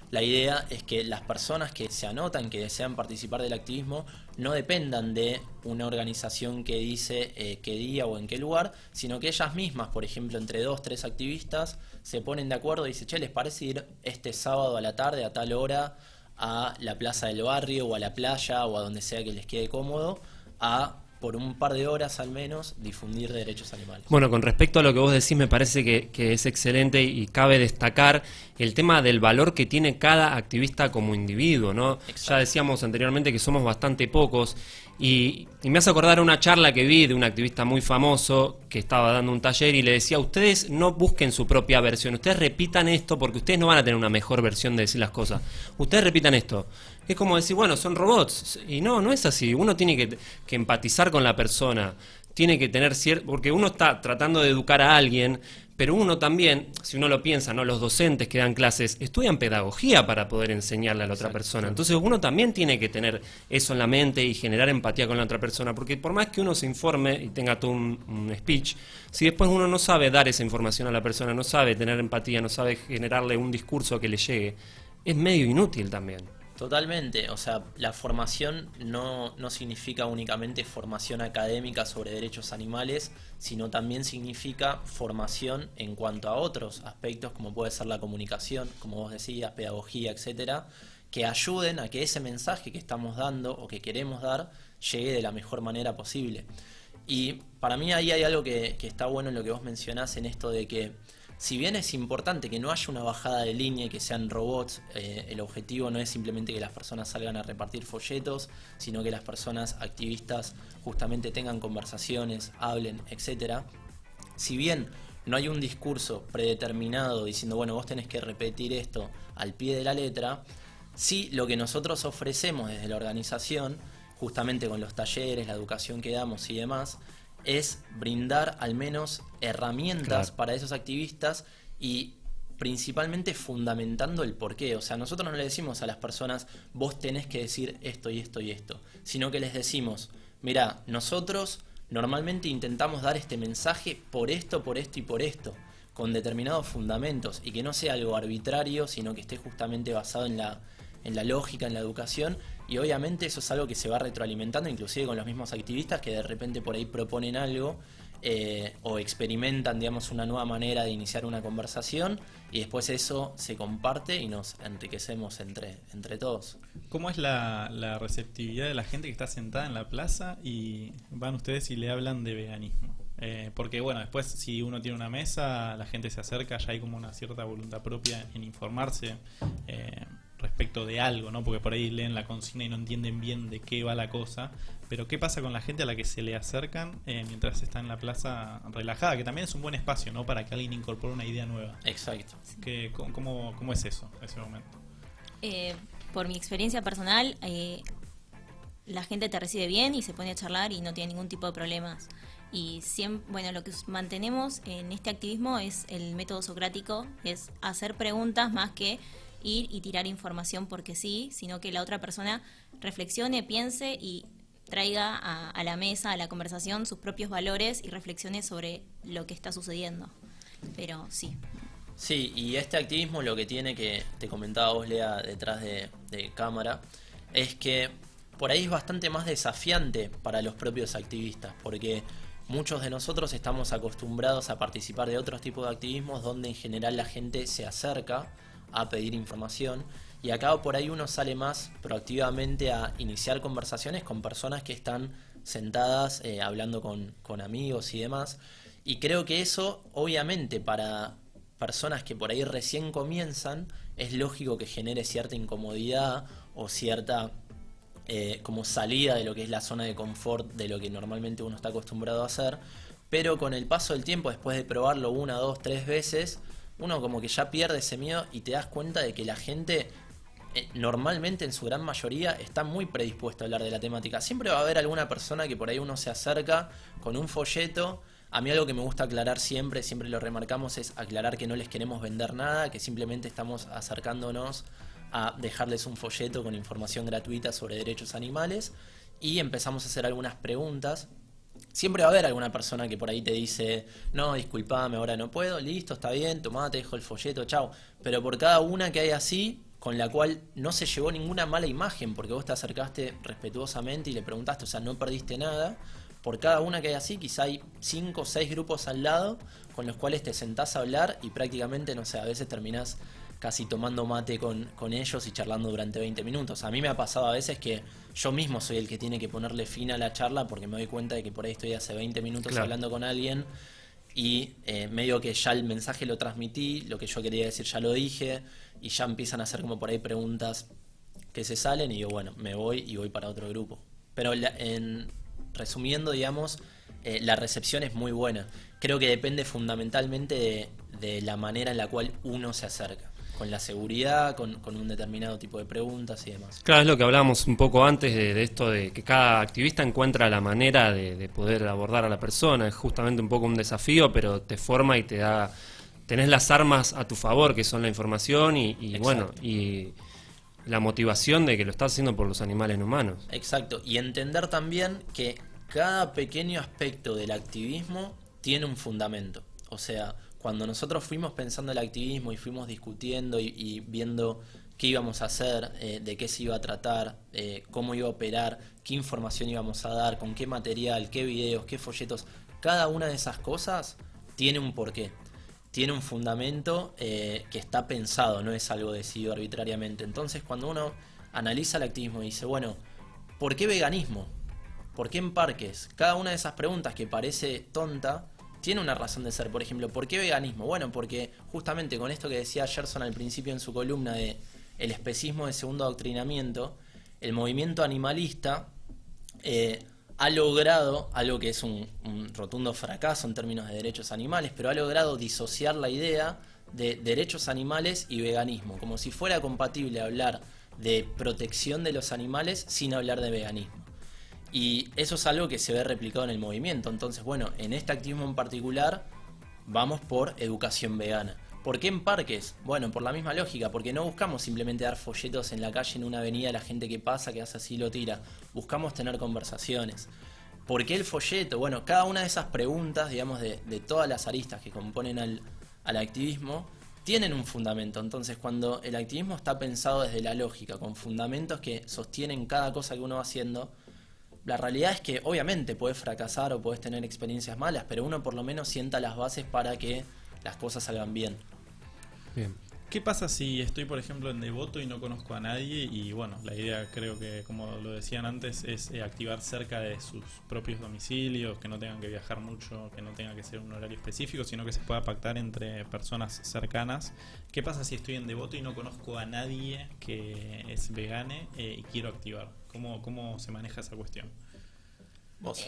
la idea es que las personas que se anotan, que desean participar del activismo, no dependan de una organización que dice qué día o en qué lugar, sino que ellas mismas, por ejemplo, entre 2, 3 activistas, se ponen de acuerdo y dicen, che, ¿les parece ir este sábado a la tarde a tal hora a la plaza del barrio o a la playa o a donde sea que les quede cómodo a por un par de horas al menos, difundir derechos animales. Bueno, con respecto a lo que vos decís, me parece que es excelente y cabe destacar el tema del valor que tiene cada activista como individuo, ¿no? Exacto. Ya decíamos anteriormente que somos bastante pocos y me hace acordar una charla que vi de un activista muy famoso que estaba dando un taller y le decía, ustedes no busquen su propia versión, ustedes repitan esto porque ustedes no van a tener una mejor versión de decir las cosas, ustedes repitan esto. Es como decir, bueno, son robots. Y no es así. Uno tiene que empatizar con la persona. Tiene que tener porque uno está tratando de educar a alguien, pero uno también, si uno lo piensa, ¿no? Los docentes que dan clases estudian pedagogía para poder enseñarle a la otra persona. Entonces uno también tiene que tener eso en la mente y generar empatía con la otra persona, porque por más que uno se informe y tenga todo un speech, si después uno no sabe dar esa información a la persona, no sabe tener empatía, no sabe generarle un discurso que le llegue, es medio inútil también. Totalmente, o sea, la formación no significa únicamente formación académica sobre derechos animales, sino también significa formación en cuanto a otros aspectos, como puede ser la comunicación, como vos decías, pedagogía, etcétera, que ayuden a que ese mensaje que estamos dando o que queremos dar llegue de la mejor manera posible. Y para mí ahí hay algo que está bueno en lo que vos mencionás, en esto de que si bien es importante que no haya una bajada de línea y que sean robots, el objetivo no es simplemente que las personas salgan a repartir folletos, sino que las personas activistas justamente tengan conversaciones, hablen, etcétera. Si bien no hay un discurso predeterminado diciendo, bueno, vos tenés que repetir esto al pie de la letra, sí lo que nosotros ofrecemos desde la organización, justamente con los talleres, la educación que damos y demás, es brindar al menos herramientas para esos activistas y principalmente fundamentando el porqué. O sea, nosotros no le decimos a las personas, vos tenés que decir esto y esto y esto, sino que les decimos, mirá, nosotros normalmente intentamos dar este mensaje por esto y por esto, con determinados fundamentos, y que no sea algo arbitrario, sino que esté justamente basado en la lógica, en la educación. Y obviamente eso es algo que se va retroalimentando, inclusive con los mismos activistas que de repente por ahí proponen algo o experimentan, digamos, una nueva manera de iniciar una conversación, y después eso se comparte y nos enriquecemos entre todos. ¿Cómo es la receptividad de la gente que está sentada en la plaza y van ustedes y le hablan de veganismo? Porque bueno, después si uno tiene una mesa, la gente se acerca, ya hay como una cierta voluntad propia en informarse respecto de algo, ¿no? Porque por ahí leen la consigna y no entienden bien de qué va la cosa. Pero ¿qué pasa con la gente a la que se le acercan mientras está en la plaza relajada? Que también es un buen espacio, ¿no? Para que alguien incorpore una idea nueva. Exacto. ¿Cómo es eso, ese momento? Por mi experiencia personal, la gente te recibe bien y se pone a charlar y no tiene ningún tipo de problemas. Y siempre, bueno, lo que mantenemos en este activismo es el método socrático, es hacer preguntas más que ir y tirar información porque sí, sino que la otra persona reflexione, piense y traiga a la mesa, a la conversación, sus propios valores y reflexiones sobre lo que está sucediendo. Pero sí. Sí, y este activismo lo que tiene, que te comentaba vos, Lea, detrás de cámara, es que por ahí es bastante más desafiante para los propios activistas, porque muchos de nosotros estamos acostumbrados a participar de otros tipos de activismos donde en general la gente se acerca a pedir información, y acá por ahí uno sale más proactivamente a iniciar conversaciones con personas que están sentadas hablando con amigos y demás, y creo que eso obviamente para personas que por ahí recién comienzan es lógico que genere cierta incomodidad o cierta como salida de lo que es la zona de confort de lo que normalmente uno está acostumbrado a hacer, pero con el paso del tiempo, después de probarlo 1, 2, 3 veces, uno como que ya pierde ese miedo y te das cuenta de que la gente normalmente en su gran mayoría está muy predispuesta a hablar de la temática. Siempre va a haber alguna persona que por ahí uno se acerca con un folleto. A mí algo que me gusta aclarar siempre lo remarcamos, es aclarar que no les queremos vender nada, que simplemente estamos acercándonos a dejarles un folleto con información gratuita sobre derechos animales, y empezamos a hacer algunas preguntas. Siempre va a haber alguna persona que por ahí te dice, no, disculpame, ahora no puedo, listo, está bien, tomá, te dejo el folleto, chau. Pero por cada una que hay así, con la cual no se llevó ninguna mala imagen, porque vos te acercaste respetuosamente y le preguntaste, o sea, no perdiste nada, por cada una que hay así, quizá hay 5 o 6 grupos al lado con los cuales te sentás a hablar y prácticamente, no sé, a veces terminás casi tomando mate con ellos y charlando durante 20 minutos. A mí me ha pasado a veces que yo mismo soy el que tiene que ponerle fin a la charla porque me doy cuenta de que por ahí estoy hace 20 minutos Claro. hablando con alguien y medio que ya el mensaje lo transmití, lo que yo quería decir ya lo dije y ya empiezan a hacer como por ahí preguntas que se salen y digo, bueno, me voy y voy para otro grupo. Pero resumiendo, digamos, la recepción es muy buena. Creo que depende fundamentalmente de la manera en la cual uno se acerca, con la seguridad, con un determinado tipo de preguntas y demás. Claro, es lo que hablábamos un poco antes de esto de que cada activista encuentra la manera de poder abordar a la persona. Es justamente un poco un desafío, pero te forma y te da... Tenés las armas a tu favor, que son la información y bueno, y la motivación de que lo estás haciendo por los animales no humanos. Exacto, y entender también que cada pequeño aspecto del activismo tiene un fundamento. O sea, cuando nosotros fuimos pensando el activismo y fuimos discutiendo y viendo qué íbamos a hacer, de qué se iba a tratar, cómo iba a operar, qué información íbamos a dar, con qué material, qué videos, qué folletos, cada una de esas cosas tiene un porqué. Tiene un fundamento que está pensado, no es algo decidido arbitrariamente. Entonces, cuando uno analiza el activismo y dice, bueno, ¿por qué veganismo? ¿Por qué en parques? Cada una de esas preguntas que parece tonta tiene una razón de ser. Por ejemplo, ¿por qué veganismo? Bueno, porque justamente con esto que decía Gerson al principio en su columna de el especismo de segundo adoctrinamiento, el movimiento animalista ha logrado algo que es un rotundo fracaso en términos de derechos animales, pero ha logrado disociar la idea de derechos animales y veganismo, como si fuera compatible hablar de protección de los animales sin hablar de veganismo. Y eso es algo que se ve replicado en el movimiento. Entonces, bueno, en este activismo en particular vamos por educación vegana. ¿Por qué en parques? Bueno, por la misma lógica, porque no buscamos simplemente dar folletos en la calle, en una avenida, a la gente que pasa, que hace así lo tira. Buscamos tener conversaciones. ¿Por qué el folleto? Bueno, cada una de esas preguntas, digamos, de todas las aristas que componen al activismo, tienen un fundamento. Entonces, cuando el activismo está pensado desde la lógica, con fundamentos que sostienen cada cosa que uno va haciendo, la realidad es que obviamente puedes fracasar o puedes tener experiencias malas, pero uno por lo menos sienta las bases para que las cosas salgan bien. Bien. ¿Qué pasa si estoy, por ejemplo, en Devoto y no conozco a nadie? Y bueno, la idea creo que, como lo decían antes, es activar cerca de sus propios domicilios, que no tengan que viajar mucho, que no tenga que ser un horario específico, sino que se pueda pactar entre personas cercanas. ¿Qué pasa si estoy en Devoto y no conozco a nadie que es vegane y quiero activar? ¿Cómo se maneja esa cuestión? Vos.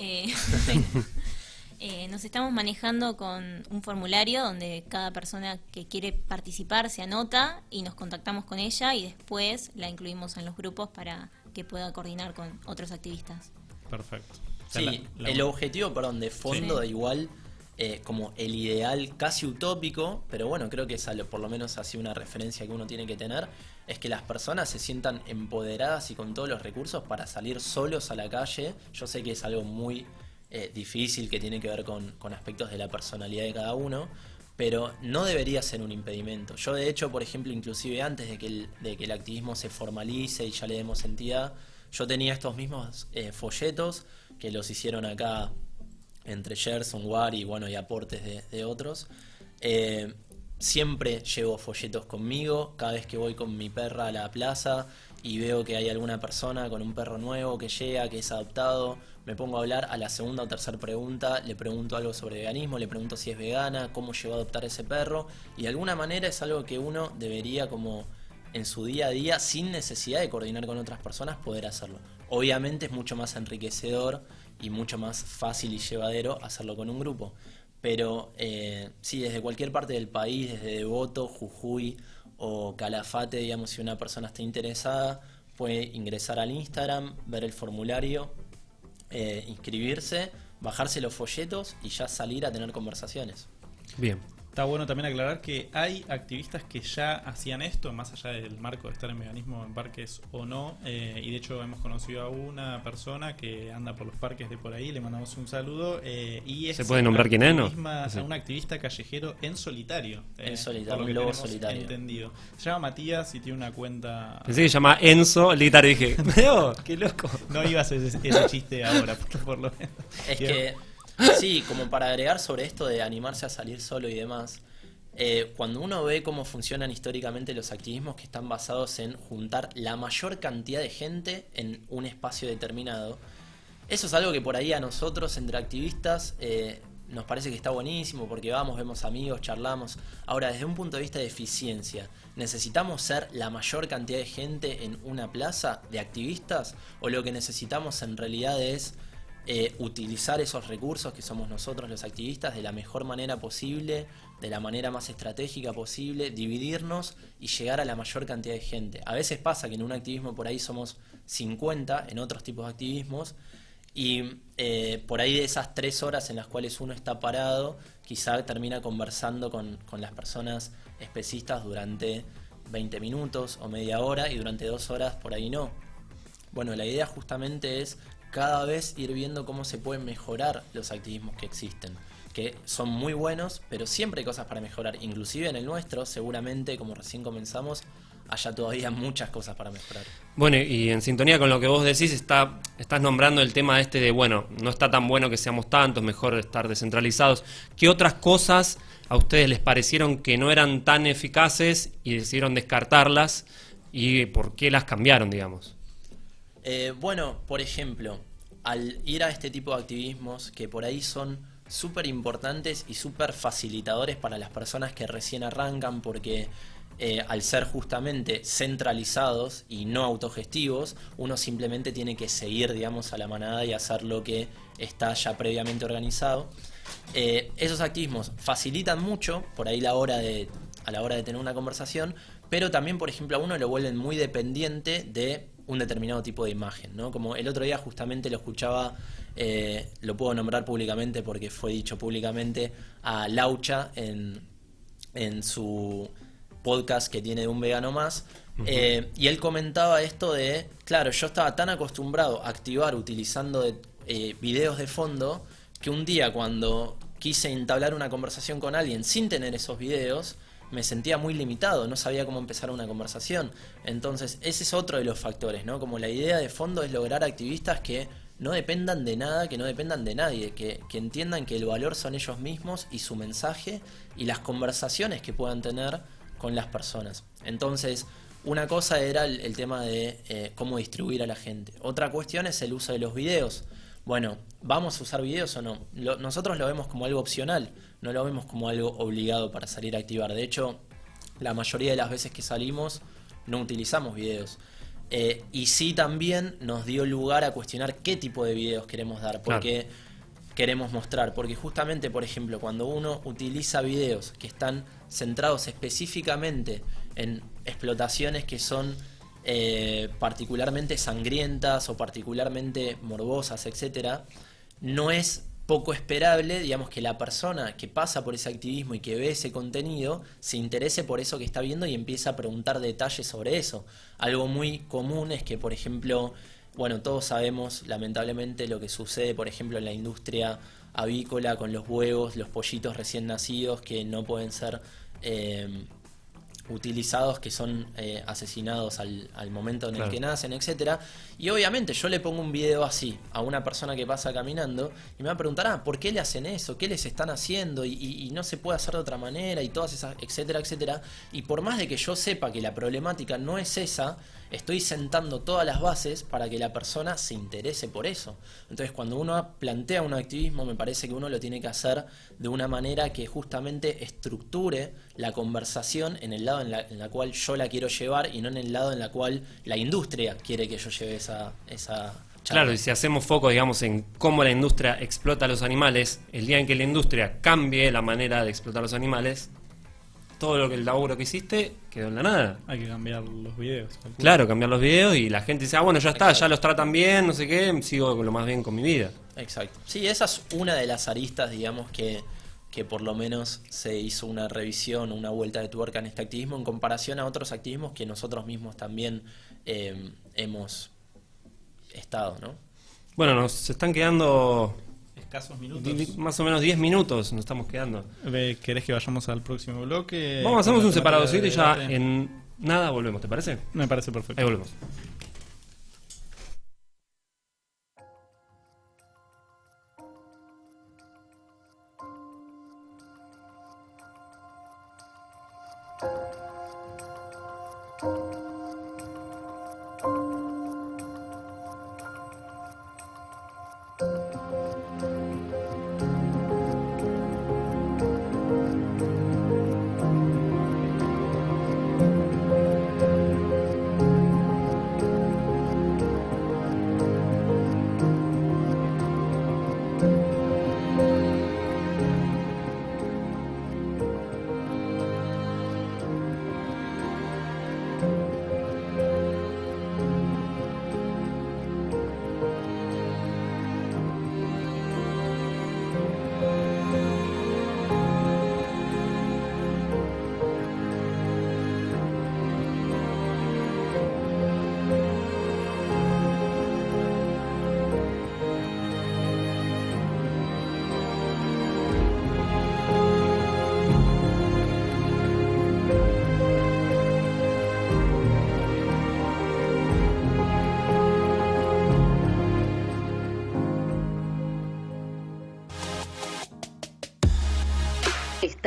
Nos estamos manejando con un formulario donde cada persona que quiere participar se anota y nos contactamos con ella y después la incluimos en los grupos para que pueda coordinar con otros activistas. Perfecto. O sea, Sí, el objetivo, de fondo, Sí. igual, como el ideal casi utópico, pero bueno, creo que es por lo menos así una referencia que uno tiene que tener, es que las personas se sientan empoderadas y con todos los recursos para salir solos a la calle. Yo sé que es algo muy difícil, que tiene que ver con aspectos de la personalidad de cada uno, pero no debería ser un impedimento. Yo de hecho, por ejemplo, inclusive antes de que el activismo se formalice y ya le demos entidad, yo tenía estos mismos folletos que los hicieron acá entre Gerson, Wari, y aportes de otros. Siempre llevo folletos conmigo, cada vez que voy con mi perra a la plaza y veo que hay alguna persona con un perro nuevo que llega, que es adoptado, me pongo a hablar. A la segunda o tercera pregunta le pregunto algo sobre veganismo, le pregunto si es vegana, cómo llegó a adoptar ese perro, y de alguna manera es algo que uno debería, como en su día a día, sin necesidad de coordinar con otras personas, poder hacerlo. Obviamente es mucho más enriquecedor y mucho más fácil y llevadero hacerlo con un grupo, pero sí, desde cualquier parte del país, desde Devoto, Jujuy o Calafate, digamos, si una persona está interesada, puede ingresar al Instagram, ver el formulario, inscribirse, bajarse los folletos y ya salir a tener conversaciones. Bien. Está bueno también aclarar que hay activistas que ya hacían esto, más allá del marco de estar en veganismo en parques o no, y de hecho hemos conocido a una persona que anda por los parques de por ahí, le mandamos un saludo, y es ¿Se puede nombrar quién es, no? Sí. Un activista callejero en solitario. En solitario, por lo un que lobo tenemos solitario. entendido. Se llama Matías y tiene una cuenta... Pensé que se llama Enzo Litar y dije, ¡Meo! ¡Qué loco! No ibas a ese chiste ahora, por lo menos. Es que, sí, como para agregar sobre esto de animarse a salir solo y demás, Cuando uno ve cómo funcionan históricamente los activismos que están basados en juntar la mayor cantidad de gente en un espacio determinado, eso es algo que por ahí a nosotros, entre activistas, nos parece que está buenísimo porque vamos, vemos amigos, charlamos. Ahora, desde un punto de vista de eficiencia, ¿necesitamos ser la mayor cantidad de gente en una plaza de activistas? ¿O lo que necesitamos en realidad es utilizar esos recursos que somos nosotros los activistas de la mejor manera posible, de la manera más estratégica posible, dividirnos y llegar a la mayor cantidad de gente? A veces pasa que en un activismo por ahí somos 50, en otros tipos de activismos, y por ahí de esas 3 horas en las cuales uno está parado, quizá termina conversando con las personas especistas durante 20 minutos o media hora, y durante 2 horas por ahí no. Bueno, la idea justamente es cada vez ir viendo cómo se pueden mejorar los activismos que existen, que son muy buenos, pero siempre hay cosas para mejorar. Inclusive en el nuestro, seguramente, como recién comenzamos, haya todavía muchas cosas para mejorar. Bueno, y en sintonía con lo que vos decís, estás nombrando el tema este de, bueno, no está tan bueno que seamos tantos, mejor estar descentralizados. ¿Qué otras cosas a ustedes les parecieron que no eran tan eficaces y decidieron descartarlas, y por qué las cambiaron, digamos? Bueno, por ejemplo, al ir a este tipo de activismos que por ahí son súper importantes y súper facilitadores para las personas que recién arrancan, porque al ser justamente centralizados y no autogestivos, uno simplemente tiene que seguir, digamos, a la manada y hacer lo que está ya previamente organizado. Esos activismos facilitan mucho por ahí a la hora de tener una conversación, pero también, por ejemplo, a uno lo vuelven muy dependiente de un determinado tipo de imagen, ¿no? Como el otro día justamente lo escuchaba, lo puedo nombrar públicamente porque fue dicho públicamente, a Laucha en su podcast que tiene de Un Vegano Más. Y él comentaba esto de, claro, yo estaba tan acostumbrado a activar utilizando videos de fondo, que un día cuando quise entablar una conversación con alguien sin tener esos videos, me sentía muy limitado, no sabía cómo empezar una conversación. Entonces ese es otro de los factores, ¿no? Como la idea de fondo es lograr activistas que no dependan de nada, que no dependan de nadie, que entiendan que el valor son ellos mismos y su mensaje y las conversaciones que puedan tener con las personas. Entonces, una cosa era el tema de cómo distribuir a la gente. Otra cuestión es el uso de los videos. Bueno, ¿vamos a usar videos o no? Nosotros lo vemos como algo opcional, no lo vemos como algo obligado para salir a activar. De hecho, la mayoría de las veces que salimos no utilizamos videos. Y sí, también nos dio lugar a cuestionar qué tipo de videos queremos dar, porque queremos mostrar. Porque justamente, por ejemplo, cuando uno utiliza videos que están centrados específicamente en explotaciones que son particularmente sangrientas o particularmente morbosas, etcétera, no es poco esperable, digamos, que la persona que pasa por ese activismo y que ve ese contenido se interese por eso que está viendo y empieza a preguntar detalles sobre eso. Algo muy común es que, por ejemplo, bueno, todos sabemos lamentablemente lo que sucede, por ejemplo, en la industria avícola con los huevos, los pollitos recién nacidos que no pueden ser utilizados, que son asesinados al momento en el que nacen, etcétera. Y obviamente yo le pongo un video así a una persona que pasa caminando y me va a preguntar, ¿por qué le hacen eso? ¿Qué les están haciendo? Y no se puede hacer de otra manera y todas esas, etcétera, etcétera. Y por más de que yo sepa que la problemática no es esa, estoy sentando todas las bases para que la persona se interese por eso. Entonces, cuando uno plantea un activismo, me parece que uno lo tiene que hacer de una manera que justamente estructure la conversación en el lado en la cual yo la quiero llevar y no en el lado en la cual la industria quiere que yo lleve esa charla. Claro, y si hacemos foco, digamos, en cómo la industria explota a los animales, el día en que la industria cambie la manera de explotar a los animales, todo lo que el laburo que hiciste quedó en la nada. Hay que cambiar los videos. Claro, cambiar los videos y la gente dice, bueno, ya está, ya los tratan bien, no sé qué, sigo lo más bien con mi vida. Exacto. Sí, esa es una de las aristas, digamos, que por lo menos se hizo una revisión, una vuelta de tuerca en este activismo en comparación a otros activismos que nosotros mismos también hemos estado, ¿no? Bueno, nos están quedando escasos minutos. Más o menos 10 minutos nos estamos quedando. ¿Querés que vayamos al próximo bloque? Vamos, hacemos un separadorcito y ya en nada volvemos, ¿te parece? Me parece perfecto. Ahí volvemos.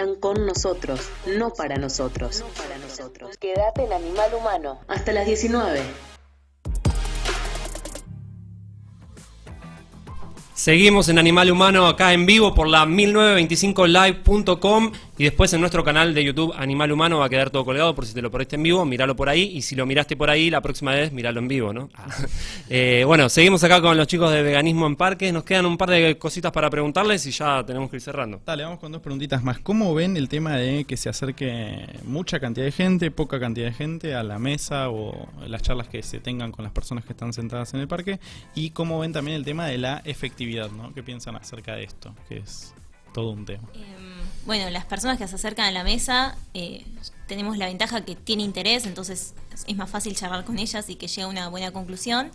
están con nosotros, no para nosotros. Quédate en Animal Humano. Hasta las 19. Seguimos en Animal Humano acá en vivo por la 1925live.com y después en nuestro canal de YouTube Animal Humano va a quedar todo colgado por si te lo perdiste en vivo, míralo por ahí y si lo miraste por ahí la próxima vez míralo en vivo, ¿no? Bueno, seguimos acá con los chicos de Veganismo en Parques, nos quedan un par de cositas para preguntarles y ya tenemos que ir cerrando. Dale, vamos con dos preguntitas más. ¿Cómo ven el tema de que se acerque mucha cantidad de gente, poca cantidad de gente a la mesa o las charlas que se tengan con las personas que están sentadas en el parque? Y cómo ven también el tema de la efectividad, ¿no? ¿Qué piensan acerca de esto? Que es todo un tema. Bueno, las personas que se acercan a la mesa tenemos la ventaja que tiene interés, entonces es más fácil charlar con ellas y que llegue a una buena conclusión.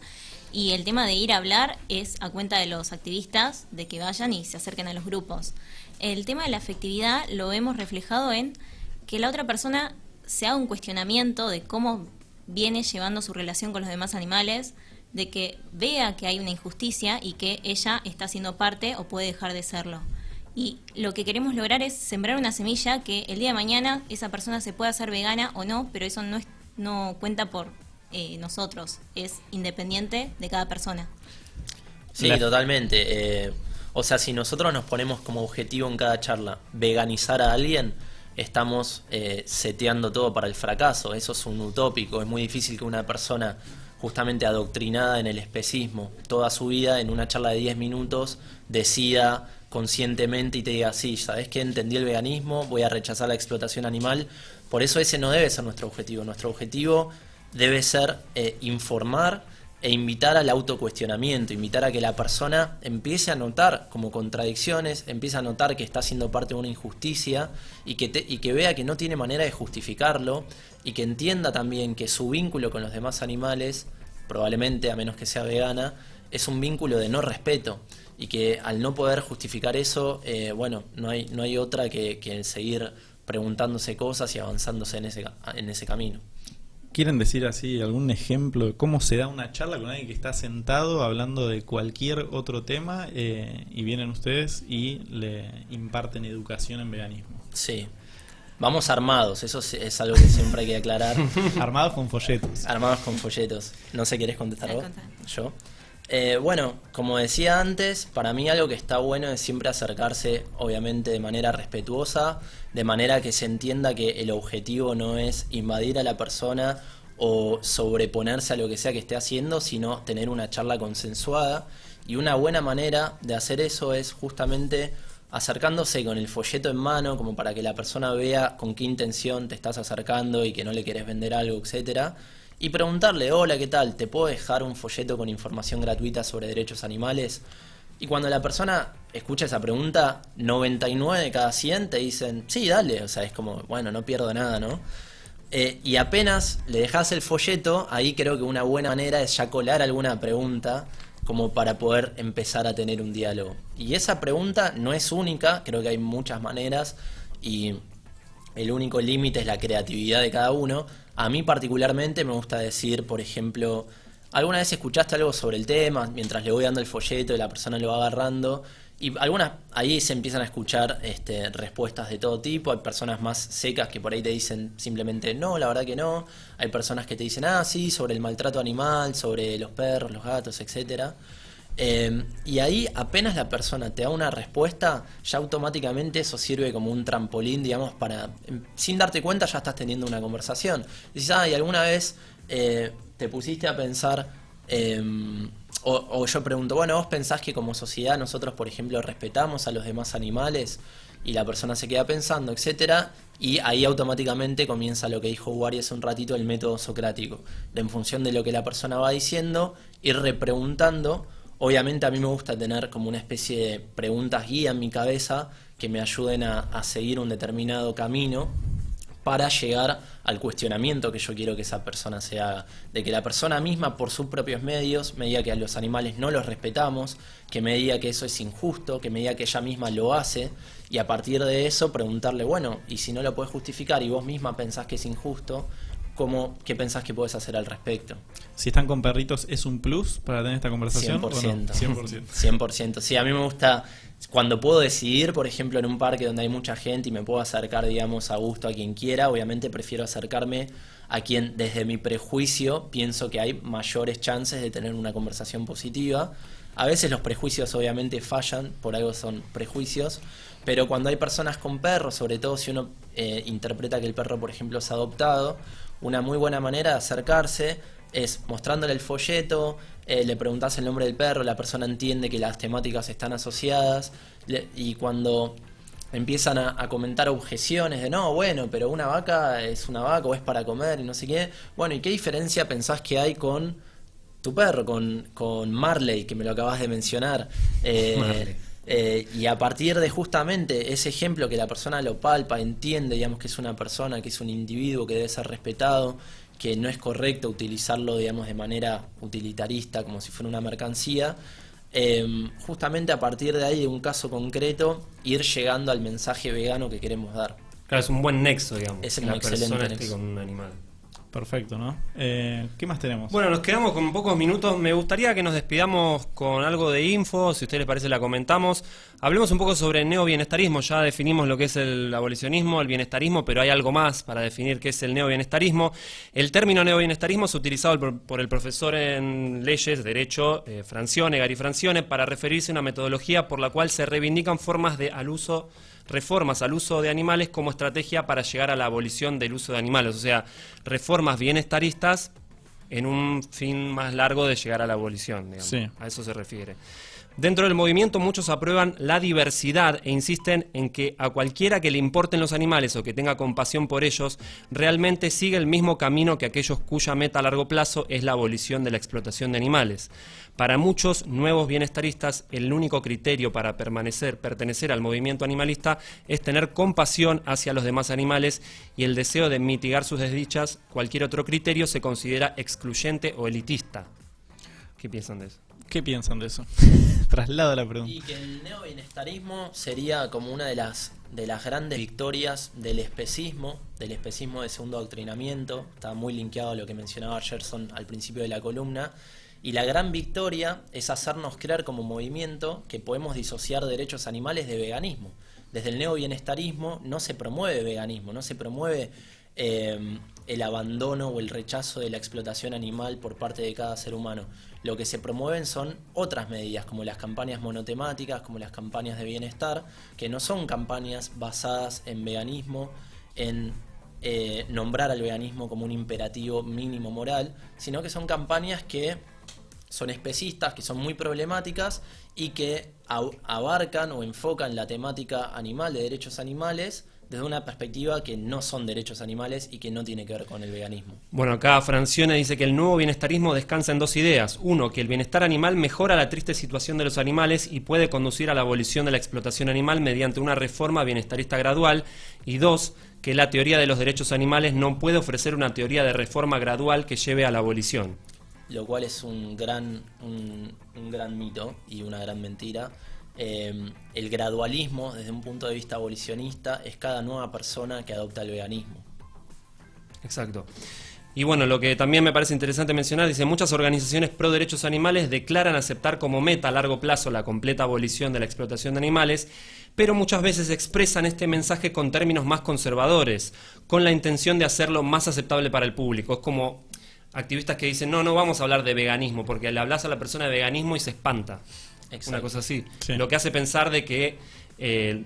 Y el tema de ir a hablar es a cuenta de los activistas, de que vayan y se acerquen a los grupos. El tema de la afectividad lo vemos reflejado en que la otra persona se haga un cuestionamiento de cómo viene llevando su relación con los demás animales, de que vea que hay una injusticia y que ella está siendo parte o puede dejar de serlo. Y lo que queremos lograr es sembrar una semilla que el día de mañana esa persona se pueda hacer vegana o no, pero eso no cuenta por nosotros, es independiente de cada persona. Sí, totalmente. O sea, si nosotros nos ponemos como objetivo en cada charla veganizar a alguien, estamos seteando todo para el fracaso. Eso es un utópico. Es muy difícil que una persona justamente adoctrinada en el especismo toda su vida, en una charla de 10 minutos, decida conscientemente y te diga, sí, ¿sabes qué? Entendí el veganismo, voy a rechazar la explotación animal. Por eso ese no debe ser nuestro objetivo. Nuestro objetivo debe ser informar e invitar al autocuestionamiento, invitar a que la persona empiece a notar como contradicciones, empiece a notar que está siendo parte de una injusticia y que vea que no tiene manera de justificarlo y que entienda también que su vínculo con los demás animales, probablemente a menos que sea vegana, es un vínculo de no respeto y que al no poder justificar eso, bueno, no hay otra que seguir preguntándose cosas y avanzándose en ese camino. ¿Quieren decir así algún ejemplo de cómo se da una charla con alguien que está sentado hablando de cualquier otro tema y vienen ustedes y le imparten educación en veganismo? Sí. Vamos armados, eso es algo que siempre hay que aclarar. Armados con folletos. Armados con folletos. No sé, ¿querés contestar vos? Contá. ¿Yo? Bueno, como decía antes, para mí algo que está bueno es siempre acercarse, obviamente de manera respetuosa, de manera que se entienda que el objetivo no es invadir a la persona o sobreponerse a lo que sea que esté haciendo, sino tener una charla consensuada. Y una buena manera de hacer eso es justamente acercándose con el folleto en mano, como para que la persona vea con qué intención te estás acercando y que no le querés vender algo, etcétera. Y preguntarle, hola, ¿qué tal? ¿Te puedo dejar un folleto con información gratuita sobre derechos animales? Y cuando la persona escucha esa pregunta, 99 de cada 100 te dicen, sí, dale, o sea, es como, bueno, no pierdo nada, ¿no? Y apenas le dejas el folleto, ahí creo que una buena manera es ya colar alguna pregunta como para poder empezar a tener un diálogo. Y esa pregunta no es única, creo que hay muchas maneras y el único límite es la creatividad de cada uno. A mí particularmente me gusta decir, por ejemplo, ¿alguna vez escuchaste algo sobre el tema? Mientras le voy dando el folleto y la persona lo va agarrando. Y ahí se empiezan a escuchar respuestas de todo tipo. Hay personas más secas que por ahí te dicen simplemente no, la verdad que no. Hay personas que te dicen, sí, sobre el maltrato animal, sobre los perros, los gatos, etcétera. Y ahí apenas la persona te da una respuesta, ya automáticamente eso sirve como un trampolín, digamos, para, sin darte cuenta ya estás teniendo una conversación. Dices, y alguna vez te pusiste a pensar, o yo pregunto, bueno, ¿vos pensás que como sociedad nosotros, por ejemplo, respetamos a los demás animales? Y la persona se queda pensando, etcétera, y ahí automáticamente comienza lo que dijo Wari hace un ratito, el método socrático. En función de lo que la persona va diciendo, ir repreguntando. Obviamente a mí me gusta tener como una especie de preguntas guía en mi cabeza que me ayuden a seguir un determinado camino para llegar al cuestionamiento que yo quiero que esa persona se haga. De que la persona misma, por sus propios medios, me diga que a los animales no los respetamos, que me diga que eso es injusto, que me diga que ella misma lo hace, y a partir de eso preguntarle, bueno, y si no lo puedes justificar y vos misma pensás que es injusto, ¿Qué pensás que podés hacer al respecto? Si están con perritos, ¿es un plus para tener esta conversación? 100%. 100%. 100%. Sí, a mí me gusta cuando puedo decidir, por ejemplo, en un parque donde hay mucha gente y me puedo acercar, digamos, a gusto a quien quiera. Obviamente prefiero acercarme a quien, desde mi prejuicio, pienso que hay mayores chances de tener una conversación positiva. A veces los prejuicios obviamente fallan, por algo son prejuicios, pero cuando hay personas con perros, sobre todo si uno interpreta que el perro, por ejemplo, es adoptado, una muy buena manera de acercarse es mostrándole el folleto, le preguntás el nombre del perro, la persona entiende que las temáticas están asociadas, y cuando empiezan a comentar objeciones de no, bueno, pero una vaca es una vaca o es para comer y no sé qué, bueno, ¿y qué diferencia pensás que hay con tu perro, con Marley, que me lo acabas de mencionar? Y a partir de justamente ese ejemplo que la persona lo palpa, entiende, digamos, que es una persona, que es un individuo que debe ser respetado, que no es correcto utilizarlo, digamos, de manera utilitarista, como si fuera una mercancía, justamente a partir de ahí, de un caso concreto, ir llegando al mensaje vegano que queremos dar. Claro, es un buen nexo, digamos. Es un la excelente persona nexo. esté con un animal. Perfecto, ¿no? ¿Qué más tenemos? Bueno, nos quedamos con pocos minutos. Me gustaría que nos despidamos con algo de info. Si a ustedes les parece, la comentamos. Hablemos un poco sobre el neobienestarismo. Ya definimos lo que es el abolicionismo, el bienestarismo, pero hay algo más para definir qué es el neobienestarismo. El término neobienestarismo es utilizado por el profesor en leyes, derecho, Gary Francione, para referirse a una metodología por la cual se reivindican reformas al uso de animales como estrategia para llegar a la abolición del uso de animales, o sea, reformas bienestaristas en un fin más largo de llegar a la abolición, digamos. Sí. A eso se refiere. Dentro del movimiento muchos aprueban la diversidad e insisten en que a cualquiera que le importen los animales o que tenga compasión por ellos, realmente sigue el mismo camino que aquellos cuya meta a largo plazo es la abolición de la explotación de animales. Para muchos nuevos bienestaristas, el único criterio para pertenecer al movimiento animalista es tener compasión hacia los demás animales y el deseo de mitigar sus desdichas. Cualquier otro criterio se considera excluyente o elitista. ¿Qué piensan de eso? ¿Qué piensan de eso? Traslado la pregunta. Y que el neobienestarismo sería como una de las grandes victorias del especismo de segundo adoctrinamiento. Está muy linkeado a lo que mencionaba Gerson al principio de la columna. Y la gran victoria es hacernos creer como movimiento que podemos disociar derechos animales de veganismo. Desde el neobienestarismo no se promueve veganismo, no se promueve el abandono o el rechazo de la explotación animal por parte de cada ser humano. Lo que se promueven son otras medidas, como las campañas monotemáticas, como las campañas de bienestar, que no son campañas basadas en veganismo, en nombrar al veganismo como un imperativo mínimo moral, sino que son campañas que son especistas, que son muy problemáticas y que abarcan o enfocan la temática animal, de derechos animales, desde una perspectiva que no son derechos animales y que no tiene que ver con el veganismo. Bueno, acá Francione dice que el nuevo bienestarismo descansa en dos ideas. Uno, que el bienestar animal mejora la triste situación de los animales y puede conducir a la abolición de la explotación animal mediante una reforma bienestarista gradual. Y dos, que la teoría de los derechos animales no puede ofrecer una teoría de reforma gradual que lleve a la abolición. Lo cual es un gran mito y una gran mentira. El gradualismo, desde un punto de vista abolicionista, es cada nueva persona que adopta el veganismo. Exacto. Y bueno, lo que también me parece interesante mencionar, dice, muchas organizaciones pro derechos animales declaran aceptar como meta a largo plazo la completa abolición de la explotación de animales, pero muchas veces expresan este mensaje con términos más conservadores, con la intención de hacerlo más aceptable para el público. Es como activistas que dicen, no vamos a hablar de veganismo, porque le hablas a la persona de veganismo y se espanta. Exacto. Una cosa así. Sí. Lo que hace pensar de que,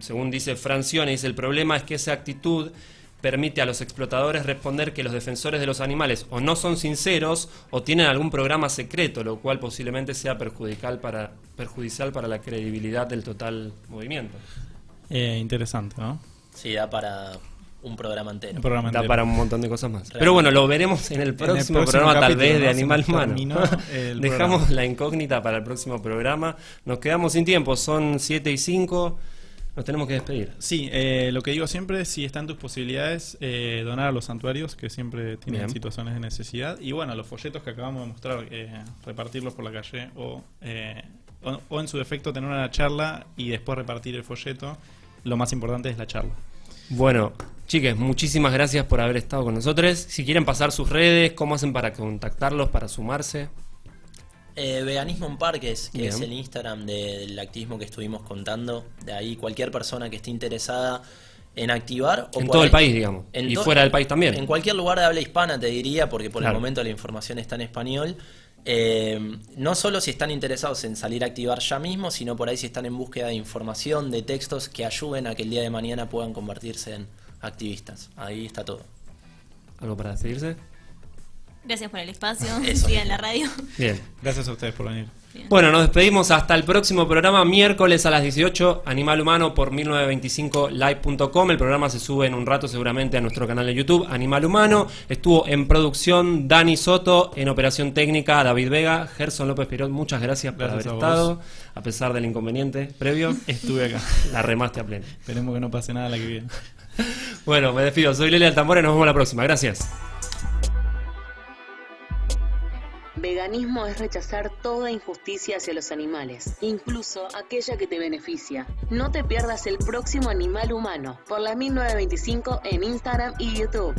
según dice Francione, dice, el problema es que esa actitud permite a los explotadores responder que los defensores de los animales o no son sinceros o tienen algún programa secreto, lo cual posiblemente sea perjudicial para la credibilidad del total movimiento. Interesante, ¿no? Sí, da para un programa entero. Un programa Da entero. para un montón de cosas más. Realmente. Pero bueno, lo veremos en el próximo programa, tal capítulo, vez, ¿no? de Se Animal nos Humano. terminó el Dejamos programa. la incógnita para el próximo programa. Nos quedamos sin tiempo, son 7:05. Nos tenemos que despedir. Sí, lo que digo siempre, si está en tus posibilidades, donar a los santuarios que siempre tienen Bien. situaciones de necesidad. Y bueno, los folletos que acabamos de mostrar, repartirlos por la calle o en su defecto tener una charla y después repartir el folleto. Lo más importante es la charla. Bueno, Chiques, muchísimas gracias por haber estado con nosotros. Si quieren pasar sus redes, ¿cómo hacen para contactarlos, para sumarse? Veganismo en Parques, que Bien. es el Instagram del activismo que estuvimos contando. De ahí cualquier persona que esté interesada en activar. En por todo ahí- el país, digamos. en Y to- fuera del país también. En cualquier lugar de habla hispana, te diría, porque por Claro. el momento la información está en español. No solo si están interesados en salir a activar ya mismo, sino por ahí si están en búsqueda de información, de textos que ayuden a que el día de mañana puedan convertirse en activistas. Ahí está todo. ¿Algo para decidirse? Gracias por el espacio. Eso. Sigan la radio. Bien. Gracias a ustedes por venir. Bien. Bueno, nos despedimos hasta el próximo programa, miércoles a las 18, Animal Humano por 1925live.com. El programa se sube en un rato seguramente a nuestro canal de YouTube, Animal Humano. Estuvo en producción Dani Soto, en operación técnica David Vega, Gerson López Pirot, muchas gracias por Gracias haber a vos. estado, a pesar del inconveniente previo. Estuve acá. La remaste a pleno. Esperemos que no pase nada la que viene. Bueno, me despido, soy Lele Altambora y nos vemos la próxima. Gracias. Veganismo es rechazar toda injusticia hacia los animales, incluso aquella que te beneficia. No te pierdas el próximo Animal Humano por la 1925 en Instagram y YouTube.